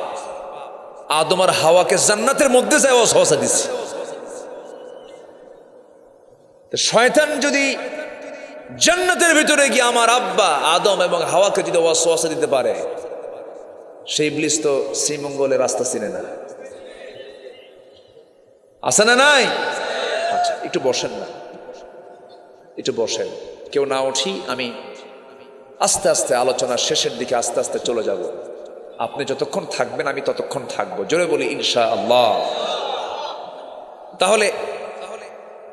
আদম আর হাওয়াকে জান্নাতের মধ্যে যায় ওয়াসওয়াসা দিছে। শয়তান যদি জান্নাতের ভিতরে গিয়ে আমার আব্বা আদম এবং হাওয়াকে যদি ওয়াসওয়াসা দিতে পারে, সেই ইবলিস তো শ্রীমঙ্গলের রাস্তা চিনে না। আছে না নাই? আচ্ছা একটু বসেন না, একটু বসেন। কেউ না উঠি, আমি আস্তে আস্তে আলোচনার শেষের দিকে আস্তে আস্তে চলে যাব। আপনি যতক্ষণ থাকবেন আমি ততক্ষণ থাকবো। জোরে বলি ইনশাআল্লাহ। তাহলে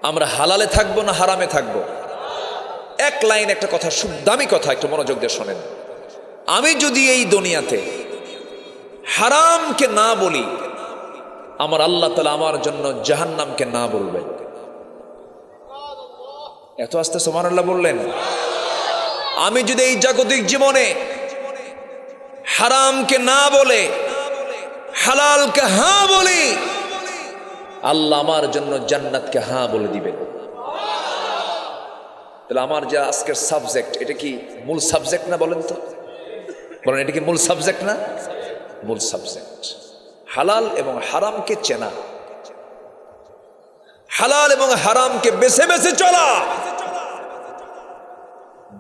আমরা হালালে থাকবো না হারামে থাকবো? এক লাইন একটা কথা, দামি কথা, একটু মনোযোগ দিয়ে শোনেন। আমি যদি এই দুনিয়াতে হারামকে না বলি, আমার আল্লাহ তাআলা আমার জন্য জাহান্নামকে না বলবেন। এত আস্তে সুবহানাল্লাহ বললেন। আমি যদি এই জাগতিক জীবনে হারামকে না বলে হালালকে হ্যাঁ বলি, আল্লাহ আমার জন্য জান্নাতকে হ্যাঁ বলে দিবেন। তাহলে আমার যা আজকের সাবজেক্ট, এটা কি মূল সাবজেক্ট না? বলেন তো, বলেন এটা কি মূল সাবজেক্ট না? মূল সাবজেক্ট হালাল এবং হারামকে চেনা, হালাল এবং হারামকে বেছে বেছে চলা।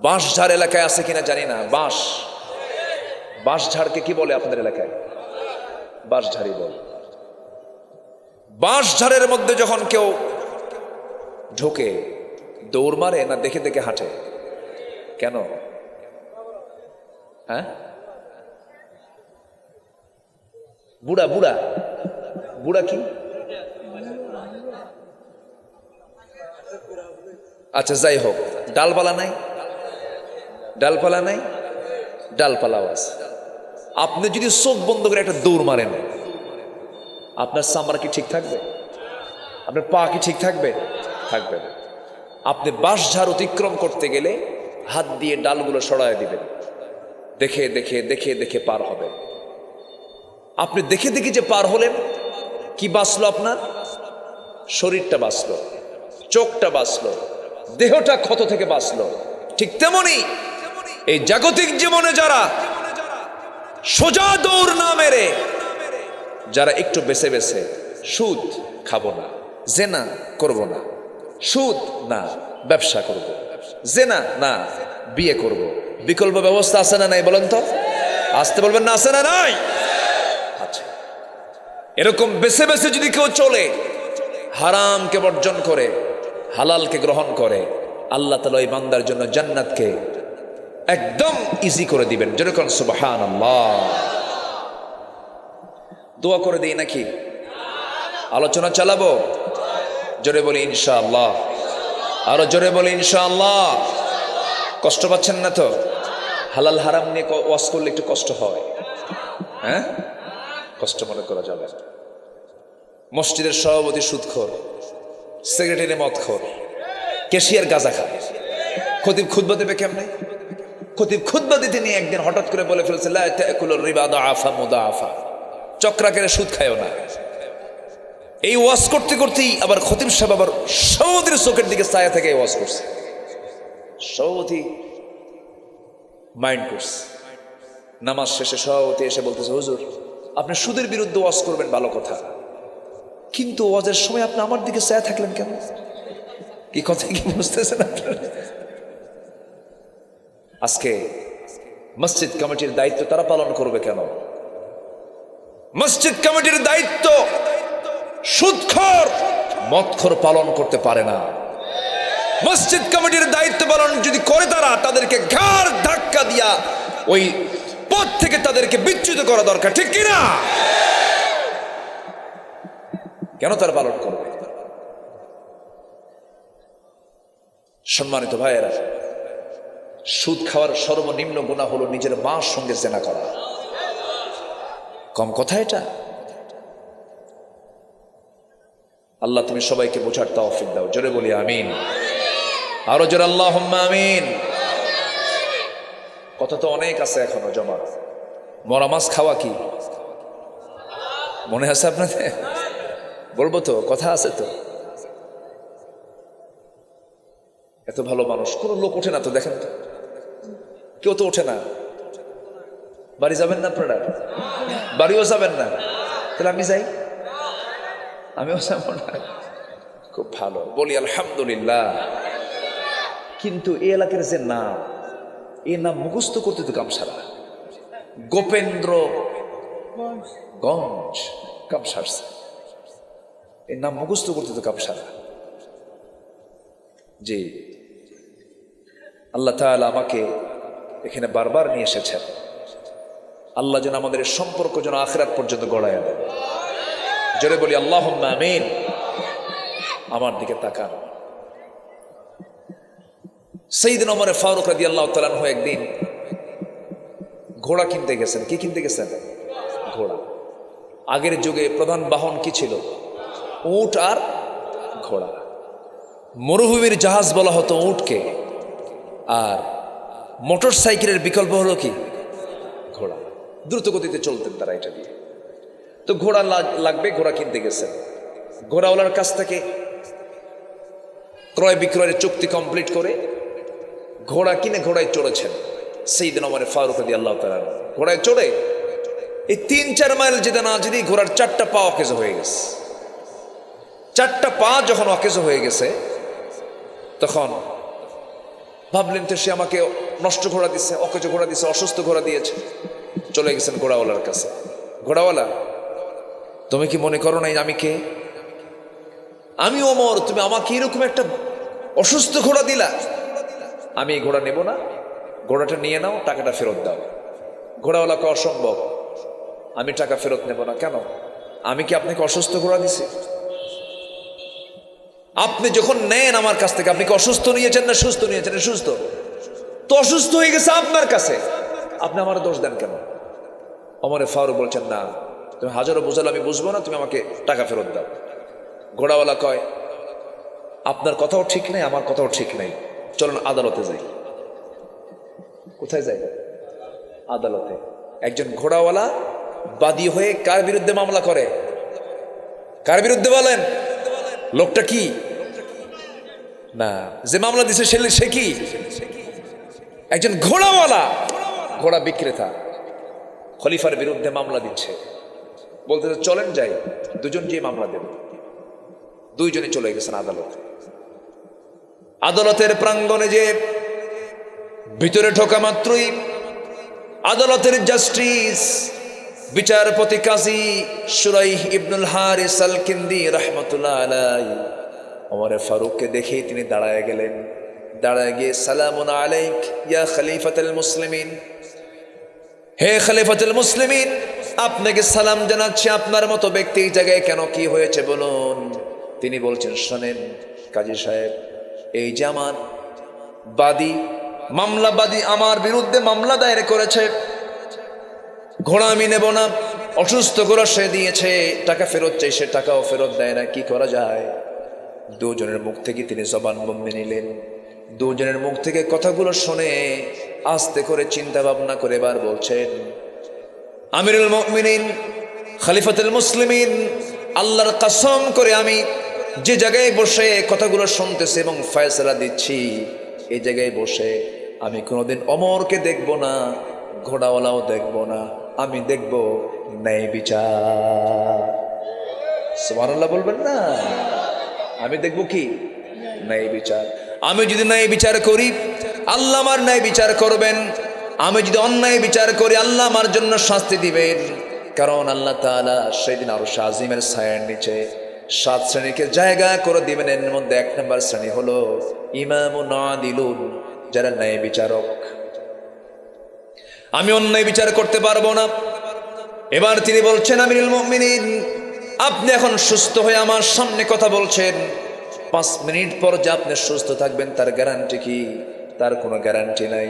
বাঁশঝাড় এলাকায় আছে কিনা জানি না। বাঁশঝাড়কে কি বলে আপনাদের এলাকায়? বাঁশঝাড়ি বলে। বাঁশঝাড়ের মধ্যে যখন কেউ ঢোকে, দৌড় মারে না দেখে দেখে হাঁটে? কেন? হ্যাঁ, বুড়া বুড়া বুড়া কি? আচ্ছা যাই হোক, ডালপালা নাই, ডালপালা নাই, ডালপালাও আছে। আপনি যদি চোখ বন্ধ করে একটা দৌড় মারেন, আপনার চামড়া কি ঠিক থাকবে? আপনার পা কি ঠিক থাকবে? থাকবে না। আপনি বাঁশঝাড় অতিক্রম করতে গেলে হাত দিয়ে ডালগুলো সরায় দিবেন, দেখে দেখে দেখে দেখে পার হবেন। আপনি দেখে দেখে যে পার হলেন, কি বাঁচলো আপনার? শরীরটা বাঁচলো, চোখটা বাঁচলো, দেহটা ক্ষত থেকে বাঁচলো। ঠিক তেমনি এই জাগতিক জীবনে যারা সোজা দৌড় না মেরে, যারা একটু বেছে বেছে সুদ খাবো না, জেনা করব না, সুদ না ব্যবসা করব, জেনা না বিয়ে করব, বিকল্প ব্যবস্থা আছে না নাই বলেন তো? আসতে বলবেন না, আছে না নাই? আচ্ছা, এরকম বেছে বেছে যদি কেউ চলে, হারামকে বর্জন করে হালালকে গ্রহণ করে, আল্লাহ তাআলা ওই বান্দার জন্য জান্নাতকে একদম ইজি করে দিবেন। যেরকম সুবহানাল্লাহ। দোয়া করে দিই নাকি আলোচনা চালাবো? জোরে বলি ইনশাআল্লাহ, আরো জোরে বলি ইনশাআল্লাহ। কষ্ট পাচ্ছেন না তো? হালাল হারাম নিয়ে ওয়াজ করলে একটু কষ্ট হয়, হ্যাঁ? কষ্ট মনে করা যাবে। মসজিদের সভাপতি সুদখোর, সেক্রেটারি মদখোর, ক্যাশিয়ার গাঁজা খায়, খতিব খুতবা দেবে কেমনে? খতিব খুতবা দিতে নিয়ে একদিন হঠাৎ করে বলে ফেলছে, লা তাকুলুর রিবা দাআফা মুদাআফা, চক্রাকারে সুদ খায়ও না। এই ওয়াজ করতে করতেই আবার খতিব সাহেব আবার সভাপতির চোখের দিকে ছায়া থেকে ওয়াজ করছে। সভাপতি মাইন্ড করছে। নামাজ শেষে সভাপতি এসে বলতেছে, হুজুর আপনি সুদের বিরুদ্ধে ওয়াজ করবেন ভালো কথা, কিন্তু ওয়াজের সময় আপনি আমার দিকে ছায়া থাকলেন কেন? কি কথা কি বুঝতেছেন আপনারা? আজকে মসজিদ কমিটির দায়িত্ব তারা পালন করবে কেন? মসজিদ কমিটির দায়িত্ব সুদখোর মদখোর পালন করতে পারে না। মসজিদ কমিটির দায়িত্ব পালন যদি করে তারা, তাদেরকে ঘাড় ধাক্কা দিয়া ওই পথ থেকে তাদেরকে বিচ্যুত করা দরকার, ঠিক কিনা? কেন তারা পালন করবে? সম্মানিত ভাইয়েরা, সুদ খাওয়ার সর্বনিম্ন গুনাহ হলো নিজের মার সঙ্গে জেনা করা। কম কথা এটা? আল্লাহ তুমি সবাইকে বোঝার তৌফিক দাও। জোরে বলি আমিন, আরো জোরে আল্লাহুম্মা আমিন। কথা তো অনেক আছে এখনো জমা। মরা মাছ খাওয়া কি মনে আছে আপনাদের? বলবো তো, কথা আছে তো। এত ভালো মানুষ, কোন লোক ওঠে না তো, দেখেন তো, কেউ তো ওঠে না। বাড়ি যাবেন না আপনারা? বাড়িও যাবেন না? তাহলে আমি যাই, আমিও যাবো না। খুব ভালো, বলি আলহামদুলিল্লাহ। কিন্তু এই এলাকার যে নাম, এই নাম মুখস্থ করতে তো কামসারা। গোপেন্দ্র গঞ্জ কামসারছে, এই নাম মুখস্থ করতে তো কামসারা। জি, আল্লাহ তাআলা আমাকে এখানে বারবার নিয়ে এসেছেন। আল্লাহ যেন আমাদের সম্পর্ক যেন আখিরাত পর্যন্ত গড়ায় দেন। জোরে বলি আল্লাহুম্মা আমিন। আমার দিকে তাকান। সাইয়েদনা ওমর ফারুক রাদিয়াল্লাহু তাআলা আনহু একদিন ঘোড়া কিনতে গেছেন। কি কিনতে গেছেন? ঘোড়া। আগের যুগে প্রধান বাহন কি ছিল? উট আর ঘোড়া। মরুভূমির জাহাজ বলা হতো উটকে, আর মোটর সাইকেলের বিকল্প হলো কি? ঘোড়া। দ্রুত গতিতে চলতেন তারা এটা দিয়ে। তো ঘোড়া লাগবে, ঘোড়া কিনতে গেছেন। ঘোড়াওয়ালার কাছ থেকে ক্রয় বিক্রয়ের চুক্তি কমপ্লিট করে ঘোড়া কিনে ঘোড়ায় চড়েছেন সাইয়েদনা ওমর ফারুক রাদিয়াল্লাহু তাআলা। ঘোড়ায় চড়ে এই 3-4 মাইল যেতে না যেতেই ঘোড়ার 4টা পা অকেজ হয়ে গেছে। 4টা পা যখন অকেজ হয়ে গেছে, তখন ভাবলেন তো সে আমাকে নষ্ট ঘোড়া দিচ্ছে, অকেজ ঘোড়া দিচ্ছে, অসুস্থ ঘোড়া দিয়েছে। চলে গেছেন ঘোড়াওয়ালার কাছে। ঘোড়াওয়ালা, তুমি কি মনে করো নাই আমি কে? আমি ওমর, তুমি আমাকে এরকম একটা অসুস্থ ঘোড়া দিলা। আমি এই ঘোড়া নেব না, ঘোড়াটা নিয়ে নাও, টাকাটা ফেরত দাও। ঘোড়াওয়ালাকে অসম্ভব, আমি টাকা ফেরত নেব না। কেন? আমি কি আপনাকে অসুস্থ ঘোড়া দিছি? আপনি যখন নেন আমার কাছ থেকে, আপনি কি অসুস্থ নিয়েছেন না সুস্থ নিয়েছেন? সুস্থ তো, অসুস্থ হয়ে গেছে আপনার কাছে, আপনি আমার দোষ দেন কেন? ওমরে ফারুক বলছেন, না, তুমি হাজারো বোঝালে আমি বুঝবো না, তুমি আমাকে টাকা ফেরত দাও। ঘোড়াওয়ালা কয়, আপনার কথাও ঠিক নেই, আমার কথাও ঠিক নেই, চলুন আদালতে যাই। কোথায় যাই? আদালতে। একজন ঘোড়াওয়ালা বাদী হয়ে কার বিরুদ্ধে মামলা করে? কার বিরুদ্ধে বলেন? লোকটা কি না, যে মামলা দিছে সে কি একজন ঘোড়াওয়ালা, ঘোড়া বিক্রেতা, খলিফার বিরুদ্ধে মামলা দিচ্ছে। বলতেছে চলেন যাই, দুজন যে মামলা দেব। দুইজনে চলে গেছেন আদালতে। আদালতের প্রাঙ্গণে যে ভিতরে ঢোকা মাত্রই আদালতের জাস্টিস বিচারপতি কাজী শুরাইহ ইবনুল হারিস আল কিন্দি রাহমাতুল্লাহ আলাইহি ওমরে ফারুককে দেখেই তিনি দাঁড়ায় গেলেন। দাঁড়ায় গিয়ে সালামুন আলাইক ইয়া খলিফাতুল মুসলিমিন, হে খলিফাতুল মুসলিমিন, আপনাকে সালাম জানাচ্ছি। আপনার মতো ব্যক্তি এই জায়গায় কেন, কি হয়েছে বলুন। তিনি বলছেন শোনেন কাজী সাহেব, এই যে আমার বাদী, মামলাবাদী আমার বিরুদ্ধে মামলা দায়ের করেছে, ঘোড়া আমি নেব না, অসুস্থ ঘোড়া সে দিয়েছে, টাকা ফেরত চাই, সে টাকাও ফেরত দেয় না, কি করা যায়। দুজনের মুখ থেকে তিনি জবানবন্দি নিলেন। দুজনের মুখ থেকে কথাগুলো শুনে আস্তে করে চিন্তা ভাবনা করে এবার বলছেন, আমিরুল মুমিনিন, খলিফাতুল মুসলিমিন, আল্লাহর কসম করে আমি যে জায়গায় বসে কথাগুলো শুনতেছি এবং ফয়সালা দিচ্ছি, এই জায়গায় বসে আমি কোনোদিন ওমরকে দেখব না, ঘোড়াওয়ালাও দেখব না, আমি দেখব ন্যায় বিচার। সুবহানাল্লাহ বলবেন না? আমি দেখব কি? ন্যায় বিচার। আমি যদি ন্যায় বিচার করি, আল্লাহ আমার ন্যায় বিচার করবেন। আমি যদি অন্যায় বিচার করি, আল্লাহ আমার জন্য শাস্তি দিবেন। কারণ আল্লাহ তাআলা সেদিন আরশ আজিমের ছায়ার নিচে 7 শ্রেণীকে জায়গা করে দিবেন। এর মধ্যে 1 নম্বর শ্রেণী হলো ইমামুন আদিলুন, যারা ন্যায় বিচারক। আমি অন্যায় বিচার করতে পারবো না। এবার তিনি বলছেন, আমিরুল মুমিনিন, আপনি এখন সুস্থ হয়ে আমার সামনে কথা বলছেন, 5 মিনিট পর যে আপনি সুস্থ থাকবেন তার গ্যারান্টি কি? তার কোনো গ্যারান্টি নাই।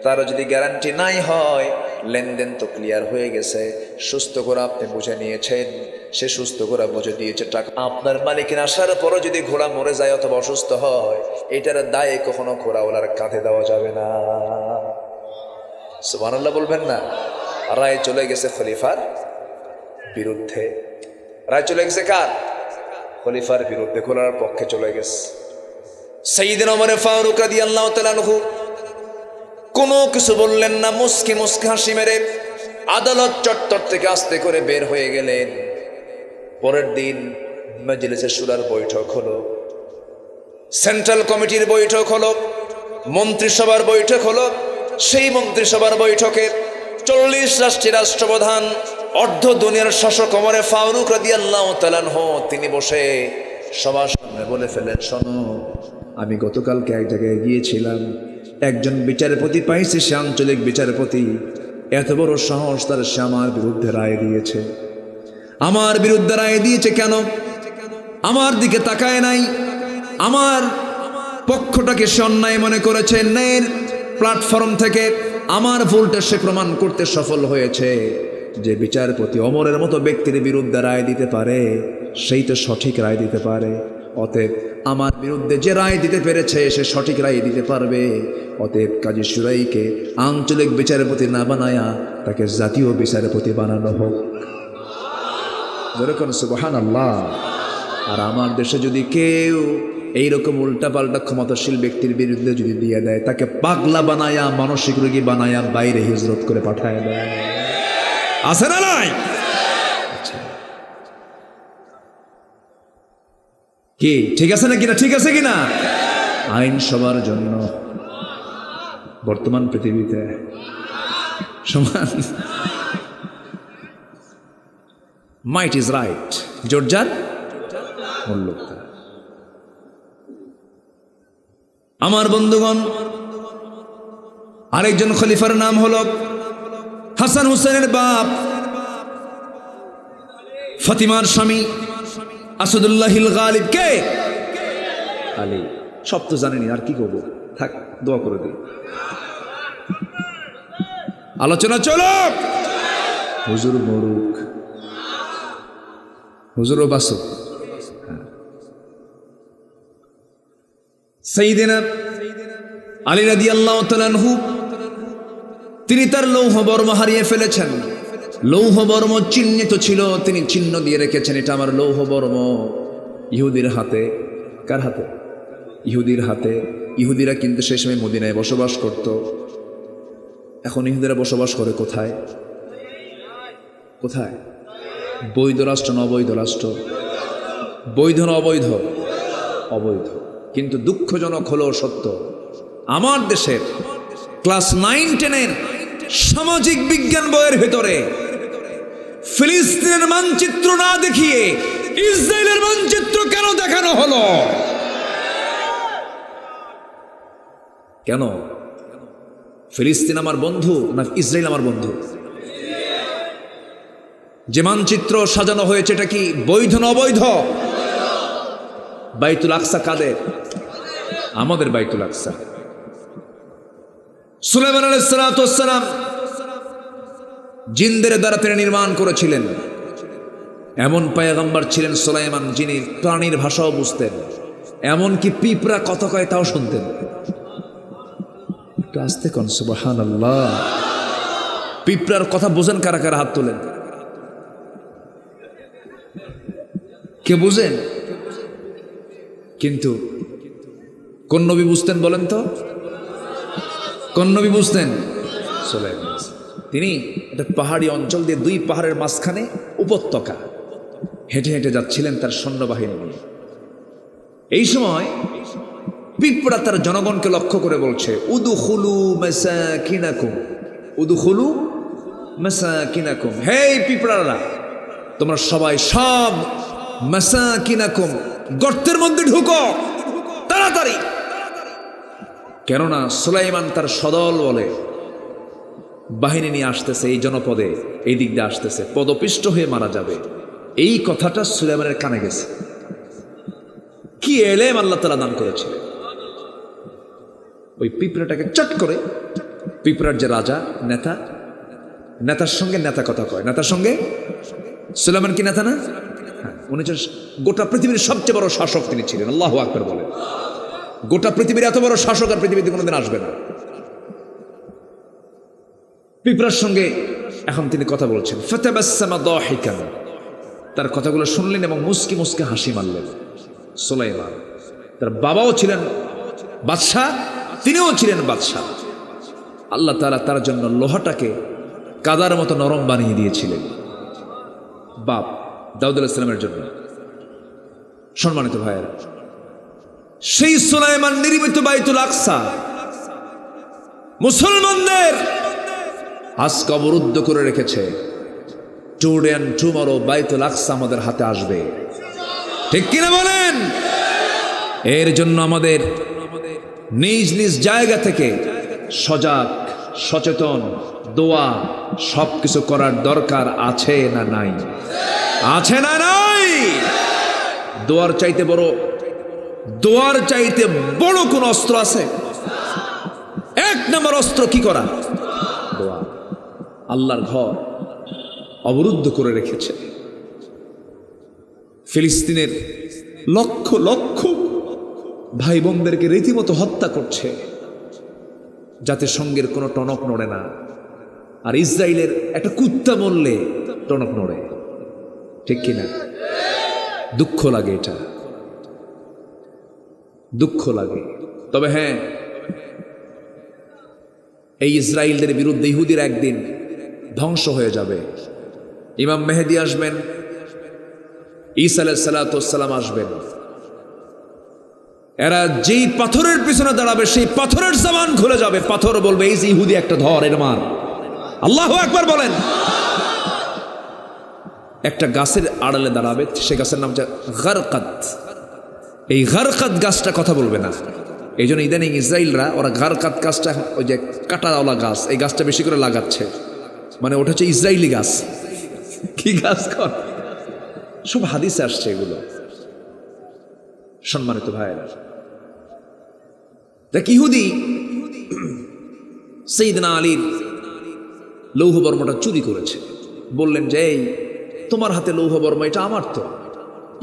তার যদি গ্যারান্টি নাই হয়, লেনদেন তো ক্লিয়ার হয়ে গেছে। সুস্থ করে আপনি বুঝে নিয়েছেন, সে সুস্থ করে বুঝে দিয়েছে টাকা। আপনার মালিকের আসার পরও যদি ঘোড়া মরে যায় অথবা অসুস্থ হয়, এটার দায় কখনো ঘোড়াওয়ালার কাঁধে দেওয়া যাবে না। সুবহানাল্লাহ বলবেন না? রায় চলে গেছে খলিফার বিরুদ্ধে। রায় চলে গেছে কার? খলিফার বিরুদ্ধে, ঘোড়ার পক্ষে চলে গেছে। সাইয়েদনা ওমর ফারুক রাদিয়াল্লাহু তাআলা আনহু কোনো কিছু বললেন না, মুস্কি মুস্কি হাসি মেরে আদালত চত্বর থেকে আস্তে করে বের হয়ে গেলেন। পরের দিন মজলিসে শুরার বৈঠক হলো, সেন্ট্রাল কমিটির বৈঠক হলো, মন্ত্রিসভার বৈঠক হলো। সেই মন্ত্রিসভার বৈঠকে 40 রাষ্ট্রের রাষ্ট্রপ্রধান, অর্ধ দুনিয়ার শাসক ওমর ফারুক রাদিয়াল্লাহু তাআলা আনহু তিনি বসে সবার সামনে বলে ফেলেন, শোনো, আমি গতকালকে এক জায়গায় গিয়েছিলাম, একজন বিচারপতি পাইছে, সে আঞ্চলিক বিচারপতি, এত বড় সাহস তার, সে আমার বিরুদ্ধে রায় দিয়েছে। আমার বিরুদ্ধে রায় দিয়েছে কেন? আমার দিকে তাকায় নাই, আমার পক্ষটাকে সে অন্যায় মনে করেছে। ন্যায়ের প্ল্যাটফর্ম থেকে আমার ভুলটা সে প্রমাণ করতে সফল হয়েছে। যে বিচারপতি ওমরের মতো ব্যক্তির বিরুদ্ধে রায় দিতে পারে, সেই তো সঠিক রায় দিতে পারে। অতএব আমার বিরুদ্ধে যে রায় দিতে পেরেছে, সে সঠিক রায় দিতে পারবে। অতএব কাজী শুরাইকে আঞ্চলিক বিচারপতি না বানায়া তাকে জাতীয় বিচারপতি বানানো হোক। যেরকম সুবহানাল্লাহ। আর আমার দেশে যদি কেউ এইরকম উল্টাপাল্টা ক্ষমতাশীল ব্যক্তির বিরুদ্ধে যদি দিয়ে দেয়, তাকে পাগলা বানায়া, মানসিক রোগী বানায়া বাইরে হিজরত করে পাঠায় দেয়, আছে না নাই? কি ঠিক আছে না কিনা? ঠিক আছে কিনা? আইন সবার জন্য বর্তমান পৃথিবীতে সমান। মাইট ইজ রাইট, জোরজার মূল্যতা। আমার বন্ধুগণ, আরেকজন খলিফার নাম হলো হাসান হুসেনের বাপ, ফাতিমার স্বামী আসাদুল্লাহিল গালিব। কে? আলী। সব তো জানেনি, আর কি করবো, থাক, দোয়া করে দিই। আলোচনা চলো। হুজুর মরুক, হুজুরও বাসুক। সাইয়েদনা আলী রাদিয়াল্লাহু তাআলা আনহু তিনি তার লৌহ বর্ম হারিয়ে ফেলেছেন। লৌহ বর্ম চিহ্নিত ছিল, তিনি চিহ্ন দিয়ে রেখেছেন, এটা আমার লৌহ বর্ম। ইহুদির হাতে, কার হাতে? ইহুদির হাতে। ইহুদিরা কিন্তু সেই সময় মদিনায় বসবাস করত। এখন ইহুদিরা বসবাস করে কোথায়? কোথায়? বৈধ রাষ্ট্র না অবৈধ রাষ্ট্র? বৈধ না অবৈধ? অবৈধ। কিন্তু দুঃখজনক হলো সত্য, আমার দেশের ক্লাস 9-10 সামাজিক বিজ্ঞান বইয়ের ভেতরে ফিলিস্তিনের মানচিত্র না দেখিয়ে ইসরায়েলের মানচিত্র কেন দেখানো হলো? কেন? ফিলিস্তিন আমার বন্ধু না ইসরায়েল আমার বন্ধু? যে মানচিত্র সাজানো হয়েছে এটা কি বৈধ না অবৈধ? বাইতুল আকসা কাদের? আমাদের বাইতুল আকসা। সুলাইমান আলাইহিস সালাতু ওয়াস সালাম জিনদের দ্বারা তিনি নির্মাণ করেছিলেন। এমন পয়গম্বর ছিলেন সুলাইমান যিনি প্রাণীর ভাষাও বুঝতেন, এমনকি পিঁপড়া কথা কয় তাও শুনতেন। একটু আস্তে কোন সুবহানাল্লাহ। পিঁপড়ার কথা বোঝেন কারা কারা? হাত তোলেন। কে বুঝেন? কিন্তু কোন নবী বুঝতেন বলেন তো? কোন নবী বুঝতেন? সুলাইমান। তিনি একটা পাহাড়ি অঞ্চল দিয়ে, দুই পাহাড়ের মাঝখানে উপত্যকা, হেঁটে হেঁটে যাচ্ছিলেন তার সৈন্যবাহিনী নিয়ে। এই সময় পিঁপড়া তার জনগণকে লক্ষ্য করে বলছে, উদখুলু মাসাকিনাকুম, উদখুলু মাসাকিনাকুম। হে পিঁপড়ারা, তোমরা সবাই সব মাসাকিনাকুম গর্তের মধ্যে ঢুকো তাড়াতাড়ি। কেননা সুলাইমান তার সদল বলে বাহিনী নিয়ে আসতেছে, এই জনপদে এই দিক দিয়ে আসতেছে, পদপিষ্ট হয়ে মারা যাবে। এই কথাটা সুলাইমানের কানে গেছে। কি এলেম আল্লাহ তাআলা দান করেছে। ওই পিঁপড়াটাকে চট করে, পিঁপড়ার যে রাজা, নেতা, নেতার সঙ্গে নেতা কথা কয়, নেতার সঙ্গে। সুলাইমান কি নেতা না? হ্যাঁ, উনি গোটা পৃথিবীর সবচেয়ে বড় শাসক তিনি ছিলেন। আল্লাহু আকবার বলেন। গোটা পৃথিবীর এত বড় শাসক আর পৃথিবীতে কোনোদিন আসবে না। পিঁপড়ার সঙ্গে এখন তিনি কথা বলছেন। ফাতাবাসসামা দাহিকান, তার কথাগুলো শুনলেন এবং মুস্কি মুস্কি হাসি মারলেন। সুলাইমান তার বাবাও ছিলেন বাদশাহ, তিনিও ছিলেন বাদশাহ। আল্লাহ তাআলা তার জন্য লোহাটাকে কাদার মতো নরম বানিয়ে দিয়েছিলেন। বাপ দাউদ আলাইহিস সালামের জন্য। সম্মানিত ভাইয়েরা, সেই সুলাইমান নির্মিত বাইতুল আকসা মুসলমানদের আজকে অবরুদ্ধ করে রেখেছে। টুডে এন্ড টুমরো বাইতুল আকসা আমাদের হাতে আসবে, ঠিক কিনা বলেন? এর জন্য আমাদের নিজ নিজ জায়গা থেকে সজাগ, সচেতন, দোয়া সবকিছু করার দরকার আছে না নাই? আছে না নাই? দোয়ার চাইতে বড় কোন অস্ত্র আছে? এক নম্বর অস্ত্র কি করা? দোয়া। আল্লাহর ঘর অবরুদ্ধ করে রেখেছে। ফিলিস্তিনের লক্ষ লক্ষ ভাই বোনদেরকে রীতিমতো হত্যা করছে, জাতিসংঘের কোনো টনক নড়ে না। আর ইসরায়েলের একটা কুত্তা মরলে টনক নড়ে, ঠিক কিনা? দুঃখ লাগে, এটা দুঃখ লাগে। তবে হ্যাঁ, এই ইসরায়েলদের বিরুদ্ধে ইহুদিরা একদিন ধ্বংস হয়ে যাবে। ইমাম মেহেদী আসবেন, ঈসা আলাইহিস সালাতু ওয়াস সালাম আসবেন। এরা যেই পাথরের পিছনে দাঁড়াবে সেই পাথরের জবান খুলে যাবে। পাথর বলবে, এই যে ইহুদি একটা ধর, এর মার। আল্লাহু আকবার বলেন। একটা গাছের আড়ালে দাঁড়াবে, সে গাছের নাম হচ্ছে গারকাত। এই গারকাত গাছটা কথা বলবে না। এই জন্য ইদানিং ইসরায়েলরা ওরা গারকাত গাছটা, ওই যে কাঁটাওয়ালা গাছ, এই গাছটা বেশি করে লাগাচ্ছে। মানে ওটা হচ্ছে ইসরায়েলি গাছ। কি গাছ কর? সব হাদিসে আসছে এগুলো। সম্মানিত ভাইয়েরা, দেখ, ইহুদি সাইয়েদনা আলীর লৌহ বর্মটা চুরি করেছে। বললেন যে, এই তোমার হাতে লৌহ বর্ম, এটা আমার তো।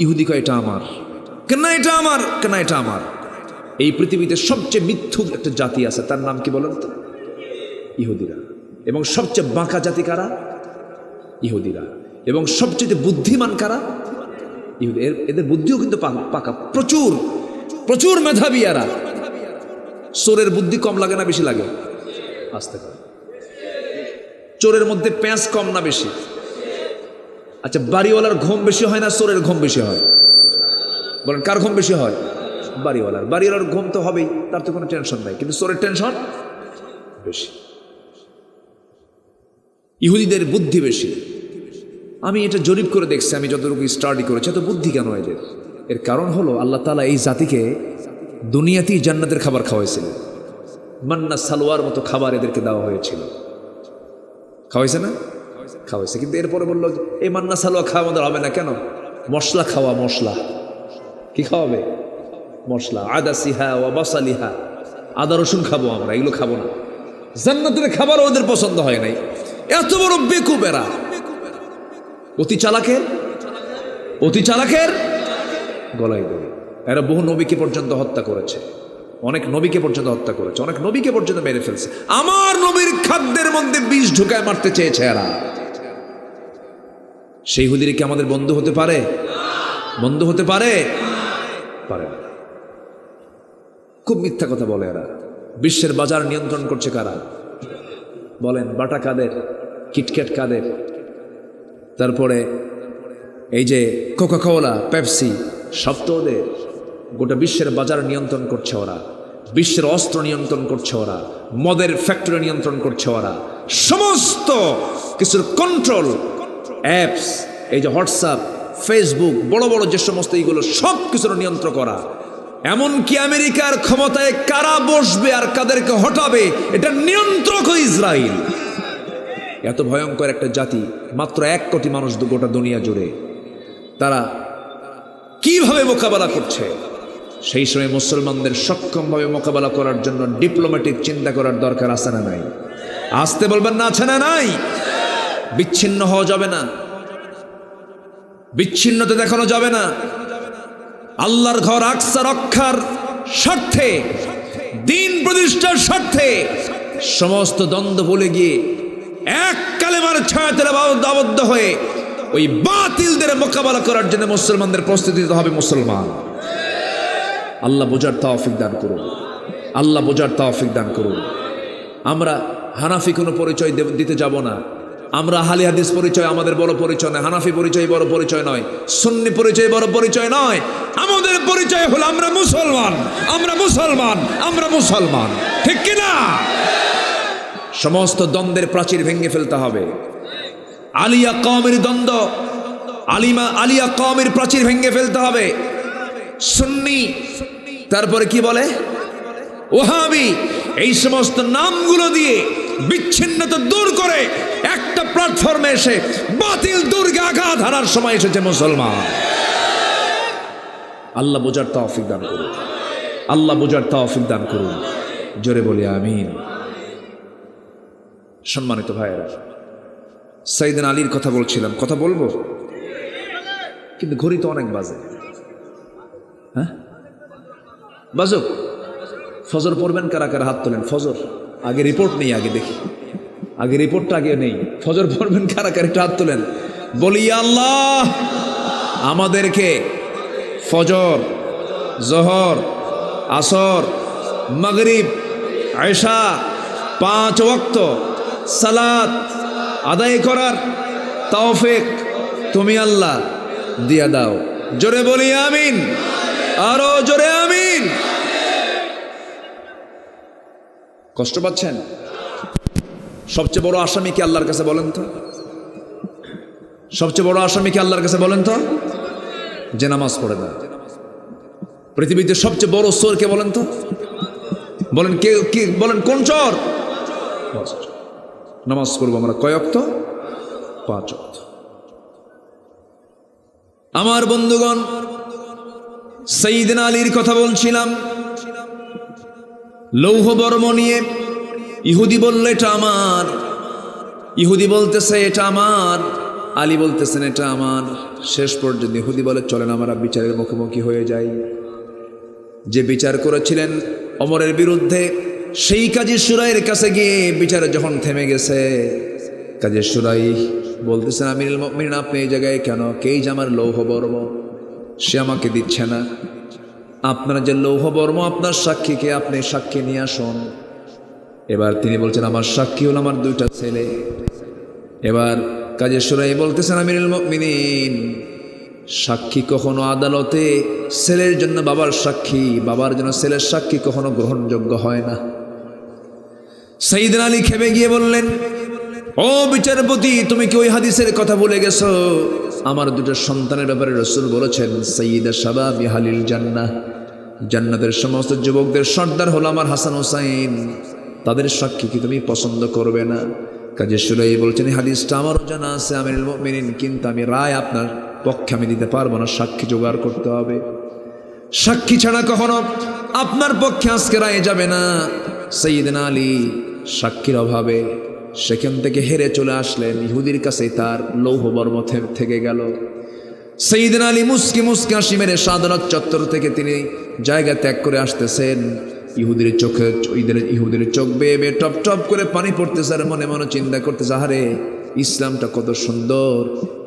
ইহুদি কয়, এটা আমার। কেন এটা আমার? কেন এটা আমার? এই পৃথিবীতে সবচেয়ে মিথ্যুক একটা জাতি আছে, তার নাম কি বলেন তো? ইহুদিরা। এবং সবচেয়ে বাঁকা জাতি কারা? ইহুদিরা। এবং সবচেয়ে বুদ্ধিমান কারা? এদের বুদ্ধিও কিন্তু পাকা, প্রচুর প্রচুর মেধাবী এরা। চোরের বুদ্ধি কম লাগে না বেশি লাগে? আসতে পারে। চোরের মধ্যে প্যাঁচ কম না বেশি? আচ্ছা, বাড়িওয়ালার ঘুম বেশি হয় না চোরের ঘুম বেশি হয়? বলেন কার ঘুম বেশি হয়? বাড়িওয়ালার ঘুম তো হবেই, তার তো কোনো টেনশন নাই, কিন্তু চোরের টেনশন বেশি। ইহুদিদের বুদ্ধি বেশি। আমি এটা জরিপ করে দেখছি, আমি যতটুকু স্টাডি করেছি, এত বুদ্ধি কেন এদের? এর কারণ হলো আল্লাহ তাআলা এই জাতিকে দুনিয়াতেই জান্নাতের খাবার খাওয়াইছিলেন। মান্না সালোয়ার মতো খাবার এদেরকে দেওয়া হয়েছিল। খাওয়াইছে না? খাওয়াইছে। কিন্তু এরপরে বললো এই মান্না সালোয়া খাওয়া আমাদের হবে না। কেন? মশলা খাওয়া। মশলা কি খাওয়াবে? মশলা। আদা সিহা ও বাসালিহা, আদা রসুন খাবো আমরা, এগুলো খাবো না। জান্নাতের খাবার ওদের পছন্দ হয় নাই। এত বড় বেকুব এরা। অতি চালাকের গলায় দড়ি। এরা বহু নবীকে পর্যন্ত হত্যা করেছে, অনেক নবীকে পর্যন্ত হত্যা করেছে, অনেক নবীকে পর্যন্ত মেরে ফেলছে। আমার নবীর খাদ্যের মধ্যে বিষ ঢুকায় মারতে চেয়েছে এরা। সেই হুদির কি আমাদের বন্ধু হতে পারে? বন্ধু হতে পারে? পারে না। খুব মিথ্যা কথা বলে এরা। বিশ্বের বাজার নিয়ন্ত্রণ করছে কারা? বলেন। বাটা কাদের? কিটক্যাট কাদের? তারপরে এই যে কোকাকোলা, পেপসি, সব তো ওদের। গোটা বিশ্বের বাজার নিয়ন্ত্রণ করছে ওরা, বিশ্বের অস্ত্র নিয়ন্ত্রণ করছে ওরা, মদের ফ্যাক্টরি নিয়ন্ত্রণ করছে ওরা, সমস্ত কিছুর কন্ট্রোল অ্যাপস, এই যে হোয়াটসঅ্যাপ, ফেসবুক, বড় বড় যে সমস্ত এইগুলো সব কিছুর নিয়ন্ত্রণ করা। এমনকি আমেরিকার ক্ষমতায় কারা বসবে আর কাদেরকে হটাবে, এটা নিয়ন্ত্রক ইসরায়েল। এত ভয়ঙ্কর একটা জাতি, মাত্র 1 কোটি মানুষ গোটা দুনিয়া জুড়ে। তারা কিভাবে মোকাবেলা করছে? সেই সময় মুসলমানদের সক্ষমভাবে মোকাবেলা করার জন্য ডিপ্লোম্যাটিক চিন্তা করার দরকার আছে না নাই? আসতে বলবেন না, আছে না নাই? বিচ্ছিন্ন হওয়া যাবে না, বিচ্ছিন্নতা দেখানো যাবে না। আল্লাহর ঘর আকসা রক্ষার স্বার্থে, দিন প্রতিষ্ঠার স্বার্থে সমস্ত দ্বন্দ্ব ভুলে গিয়ে এক কালেমার ছায়াতলে আবদ্ধ হয়ে ওই বাতিলদের মোকাবেলা করার জন্য মুসলমানদের প্রস্তুতি নিতে হবে। মুসলমান, আল্লাহ বোঝার তৌফিক দান করুন, আল্লাহ বোঝার তৌফিক দান করুন। আমরা হানাফি কোনো পরিচয় দিতে যাব না। আমরা আহলে হাদিস পরিচয় আমাদের বড় পরিচয় নয়, হানাফি পরিচয় বড় পরিচয় নয়, সুন্নি পরিচয় বড় পরিচয় নয়। আমাদের পরিচয় হলো আমরা মুসলমান, আমরা মুসলমান, আমরা মুসলমান। ঠিক কিনা? সমস্ত দ্বন্দ্বের প্রাচীর ভেঙে ফেলতে হবে। আলিয়া কওমের দ্বন্দ্ব, আলিয়া কওমের প্রাচীর ভেঙে ফেলতে হবে। সুন্নি, তারপরে কি বলে ওহাবি, এই সমস্ত নামগুলো দিয়ে বিচ্ছিন্নতা দূর করে একটা প্ল্যাটফর্মে এসে বাতিল দুর্গে আঘাত হানার সময় এসেছে মুসলমান। আল্লাহ বোঝার তৌফিক দান করুন, আল্লাহ বোঝার তৌফিক দান করুন। জোরে বলি আমিন। সম্মানিত ভাইয়েরা, সাইয়েদনা আলীর কথা বলছিলাম, কথা বলবো কিন্তু ঘড়ি তো অনেক বাজে। হ্যাঁ বাজুক। ফজর পড়বেন কারা কারা? হাত তোলেন। ফজর আগে রিপোর্ট নেই, আগে দেখি, আগে রিপোর্টটা আগে নেই। ফজর পড়বেন কারা কারা? একটু হাত তোলেন। বলি আল্লাহ আমাদেরকে ফজর, জোহর, আসর, মাগরিব, এশা 5 ওয়াক্ত সালাত আদায় করার তৌফিক তুমি আল্লাহ দিয়া দাও। জোরে বলি আমিন, আরো জোরে আমিন। কষ্ট পাচ্ছেন? সবচেয়ে বড় আসামি কি আল্লাহর কাছে বলেন তো? সবচেয়ে বড় আসামি কি আল্লাহর কাছে বলেন তো? যে নামাজ পড়ে না। পৃথিবীতে সবচেয়ে বড় চোর কে বলেন তো? বলেন কে? কি বলেন? কোন চোর? নামাজ পড়বো আমরা কয় ওয়াক্ত? 5 ওয়াক্ত। আমার বন্ধুগণ, সাইয়েদনা আলীর কথা বলছিলাম। লৌহ বর্ম নিয়ে ইহুদি বলল এটা আমার, ইহুদি বলতেছে এটা আমার, আলী বলতেছেন এটা আমার। শেষ পর্যন্ত ইহুদি বলে চলেন আমরা বিচারের মুখোমুখি হয়ে যাই। যে বিচার করেছিলেন ওমরের বিরুদ্ধে, সেই কাজী শুরাইয়ের কাছে গিয়ে বিচারে যখন থেমে গেছে, কাজী শুরাই বলতেছেন আমিরুল মুমিনিন আপনি এই জায়গায় কেন? কেই যে আমার লৌহ বর্ম, সে আমাকে দিচ্ছে না। আপনার যে লৌহ বর্ম, আপনার সাক্ষীকে আপনি সাক্ষী নিয়ে আসুন। এবার তিনি বলছেন আমার সাক্ষী হল আমার দুইটা ছেলে। এবার কাজী শুরাইহ বলতেছেন আমিরুল মুমিনিন, সাক্ষী কখনো আদালতে ছেলের জন্য বাবার সাক্ষী, বাবার জন্য ছেলের সাক্ষী কখনো গ্রহণযোগ্য হয় না। সাইয়েদনা আলী খেপে গিয়ে বললেন, ও বিচারপতি, তুমি কি ওই হাদিসের কথা ভুলে গেছো? আমার দুটো সন্তানের ব্যাপারে রাসূল বলেছেন সাইয়্যিদা শাবাবি আহলিল জান্নাহ, জান্নাতের সমস্ত যুবকদের সর্দার হলো আমার হাসান হোসাইন, তাদের সাক্ষী কি তুমি পছন্দ করবে না? কাজী শুরাইহ বলছেন হাদিসটা আমারও জানা আছে আমিরুল মুমিনিন, কিন্তু আমি রায় আপনার পক্ষে আমি দিতে পারবো না, সাক্ষী জোগাড় করতে হবে। সাক্ষী ছাড়া কখনো আপনার পক্ষে আজকে রায় যাবে না। সাইয়েদনা আলী সাক্ষীর অভাবে সেখান থেকে হেরে চলে আসলেন, ইহুদির কাছে তার লৌহ বর্ম থেকে গেল। সাইয়েদনা আলী মুস্কি মুস্কি হাসি মেরে শাহাদাত চত্বর থেকে তিনি জায়গা ত্যাগ করে আসতেছেন। ইহুদির চোখে ইহুদির চোখ বেয়ে বেয়ে টপ টপ করে পানি পড়তেছে, আর মনে মনে চিন্তা করতেছে, আহারে ইসলামটা কত সুন্দর,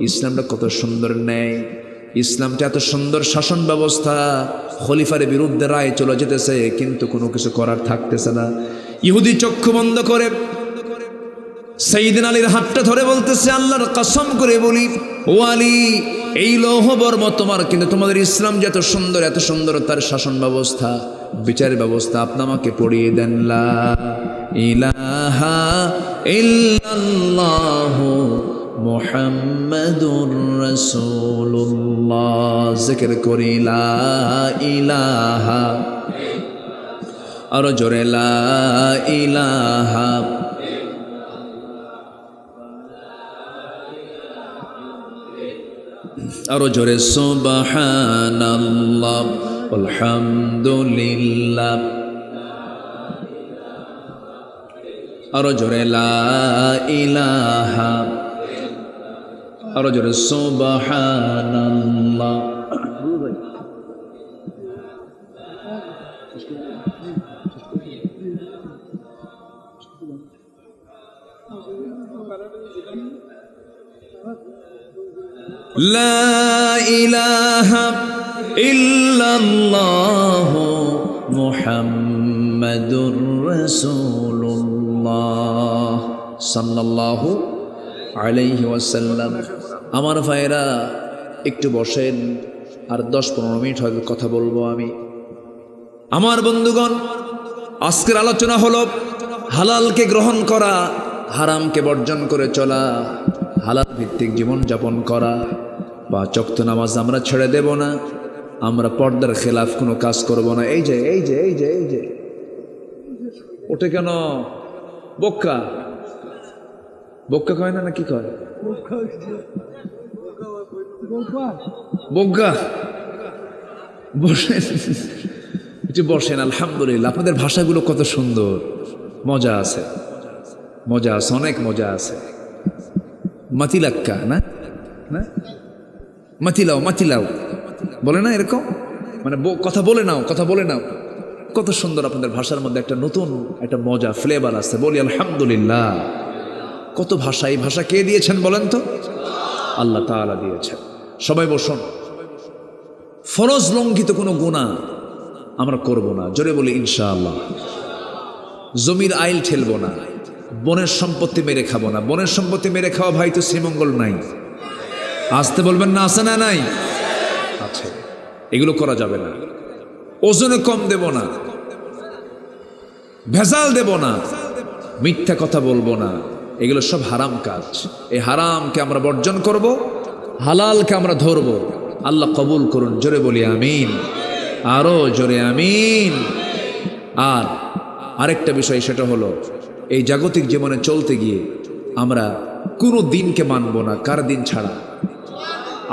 ইসলামটা কত সুন্দর ন্যায়, ইসলামটা এত সুন্দর শাসন ব্যবস্থা, খলিফার বিরুদ্ধে রায় চলে যেতেছে কিন্তু কোনো কিছু করার থাকতেছে না। ইহুদি চক্ষু বন্ধ করে সাইয়েদনা আলীর হাতটা ধরে বলতেছে, আল্লাহর কসম করে বলি ও আলী, এই লৌহ বর্ম তোমার, কিন্তু তোমাদের ইসলাম যে এত সুন্দর, এত সুন্দর তার শাসন ব্যবস্থা, বিচার ব্যবস্থা, আপনি আমাকে পড়িয়ে দেন লা ইলাহা ইল্লাল্লাহু মুহাম্মাদুর রাসূলুল্লাহ। জিকির করি লা ইলাহা, আর জোরে লা ইলাহা, আরো জোরে সুবহানাল্লাহ আলহামদুলিল্লাহ, আরো জোরে লা ইলাহা, আরো জোরে সুবহানাল্লাহ। লা ইলাহা ইল্লাল্লাহু মুহাম্মাদুর রাসূলুল্লাহ সাল্লাল্লাহু আলাইহি ওয়াসাল্লাম। আমার ভাইরা একটু বসেন, আর 10-15 মিনিট হয়তো কথা বলবো আমি। আমার বন্ধুগণ, আজকের আলোচনা হলো হালালকে গ্রহণ করা, হারামকে বর্জন করে চলা, হালাল ভিত্তিক জীবন যাপন করা। 5 ওয়াক্ত নামাজ আমরা ছেড়ে দেব না, আমরা পর্দার খেলাফ কোনো কাজ করব না। এই যে এই যে এই যে এই যে ওটা কেন বক্কা বক্কা কয় না, কি কয় বক্কা? বসেন, একটু বসেন। আলহামদুলিল্লাহ, আপনাদের ভাষাগুলো কত সুন্দর, মজা আছে, মজা আছে, অনেক মজা আছে। মাতিলাক্কা না, না মাতিলাও, মাতিলাও বলে না এরকম, মানে কথা বলে নাও, কথা বলে নাও। কত সুন্দর আপনাদের ভাষার মধ্যে একটা নতুন একটা মজা, ফ্লেভার আছে। বলি আলহামদুলিল্লাহ। কত ভাষা, এই ভাষা কে দিয়েছেন বলেন তো? আল্লাহ তাআলা দিয়েছেন। সবাই বসুন। ফরজ লঙ্ঘিত কোনো গুনাহ আমরা করব না, জোরে বলি ইনশাআল্লাহ। জমির আইল ঠেলবো না, বনের সম্পত্তি মেরে খাবো না। বনের সম্পত্তি মেরে খাওয়া ভাই তো শ্রীমঙ্গল নাই, আসতে বলবেন না, আছে না নাই? আছে। এগুলো করা যাবে না। ওজনে কম দেব না, ভেজাল দেব না, মিথ্যা কথা বলবো না। এগুলো সব হারাম কাজ। এই হারামকে আমরা বর্জন করব, হালালকে আমরা ধরব। আল্লাহ কবুল করুন, জোরে বলি আমিন, আরো জোরে আমিন। আর আরেকটা বিষয়, সেটা হলো এই জাগতিক জীবনে চলতে গিয়ে আমরা কোনো দিনকে মানব না। কার দিন ছাড়া?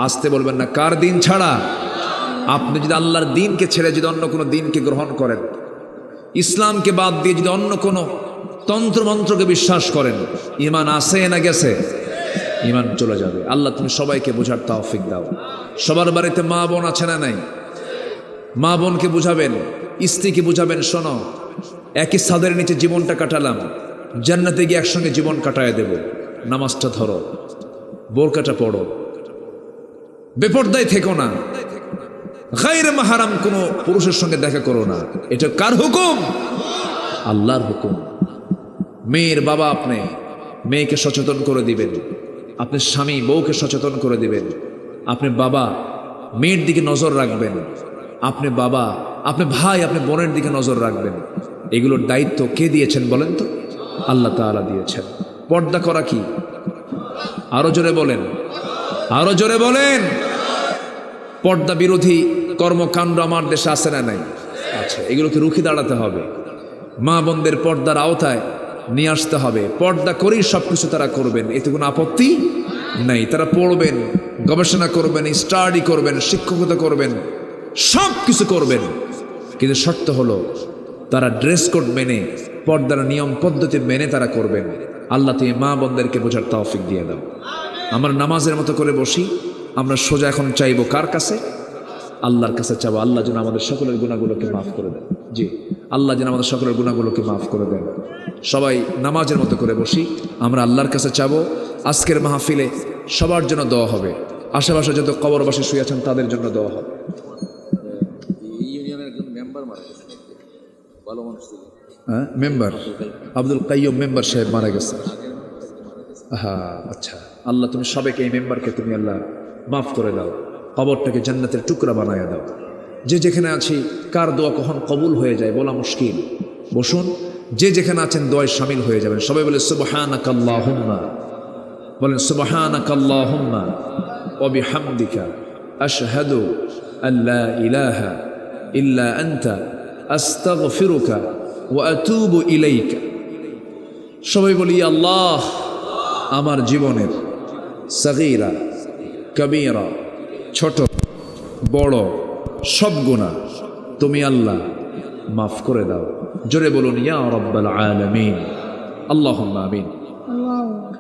আসতে বলবেন না, কার দিন ছাড়া? আপনি যদি আল্লাহর দিনকে ছেড়ে যদি অন্য কোনো দিনকে গ্রহণ করেন, ইসলামকে বাদ দিয়ে যদি অন্য কোনো তন্ত্রমন্ত্রকে বিশ্বাস করেন, ঈমান আছে না গেছে? ঈমান চলে যাবে। আল্লাহ তুমি সবাইকে বোঝার তৌফিক দাও। সবার বাড়িতে মা বোন আছে না নাই? মা বোনকে বুঝাবেন, স্ত্রীকে বুঝাবেন, শোনো একই ছাদের নিচে জীবনটা কাটালাম, জান্নাতে গিয়ে একসঙ্গে জীবন কাটায় দেব। নামাজটা ধরো, বোরকাটা পড়ো, বেপরদায় থেকো না। গায়রে মাহরাম কোনো পুরুষের সঙ্গে দেখা করো না। এটা কার হুকুম? আল্লাহর হুকুম। মেয়ের বাবা আপনি মেয়েকে সচেতন করে দিবেন, আপনার স্বামী বউকে সচেতন করে দিবেন, আপনি বাবা মেয়ের দিকে নজর রাখবেন, আপনি বাবা আপনি ভাই আপনি বোনের দিকে নজর রাখবেন। এগুলোর দায়িত্ব কে দিয়েছেন বলেন তো? আল্লাহ তাআলা দিয়েছেন। পর্দা করা কি? আরো জোরে বলেন, আরো জোরে বলেন। পর্দা বিরোধী কর্মকাণ্ড আমার দেশে আছে না নাই? আচ্ছা, এগুলোকে রুখে দাঁড়াতে হবে। মা বোনদের পর্দার আওতায় নিয়ে আসতে হবে। পর্দা করেই সব কিছু তারা করবেন, এতে কোনো আপত্তি নাই। তারা পড়বেন, গবেষণা করবেন, স্টাডি করবেন, শিক্ষকতা করবেন, সব কিছু করবেন, কিন্তু শর্ত হলো তারা ড্রেস কোড মেনে পর্দার নিয়ম পদ্ধতি মেনে তারা করবেন। আল্লাহ তুমি মা বোনদেরকে বোঝার তৌফিক দিয়ে দাও। আমরা নামাজের মতো করে বসি, আমরা সোজা এখন চাইবো কার কাছে? আল্লাহর কাছে চাবো। আল্লাহ যেন আমাদের সকলের গুনাহগুলোকে মাফ করে দেন। জি, আল্লাহ যেন আমাদের সকলের গুনাহগুলোকে মাফ করে দেন। সবাই নামাজের মতো করে বসি, আমরা আল্লাহর কাছে চাবো। আজকের মাহফিলে সবার জন্য দোয়া হবে, আশেপাশে যত কবরবাসী শুয়ে আছেন তাদের জন্য দোয়া হবে। মেম্বার আব্দুল কাইয়ুম মেম্বার সাহেব মারা গেছে। হ্যাঁ, আচ্ছা, আল্লাহ তুমি সবাইকে এই মেম্বারকে তুমি আল্লাহ মাফ করে দাও, কবরটাকে জান্নাতের টুকরা বানায় দাও। যে যেখানে আছি কার দোয়া কখন কবুল হয়ে যায় বলা মুশকিল। বসুন, যে যেখানে আছেন দোয়ায় শামিল হয়ে যাবেন। সবাই বলে সুবহানাকাল্লাহুম্মা, বলেন সুবহানাকাল্লাহুম্মা ওয়া বিহামদিকা আশহাদু আল্লা ইলাহা ইল্লা আনতা আস্তাগফিরুকা ওয়া আতুবু ইলাইকা। সবাই বলি আল্লাহ, আমার জীবনের সগীরা কবীরা ছোট বড় সব গুনাহ তুমি আল্লাহ মাফ করে দাও। জোরে বলুন ইয়া রাব্বাল আলামিন। আল্লাহুম্মা আমিন।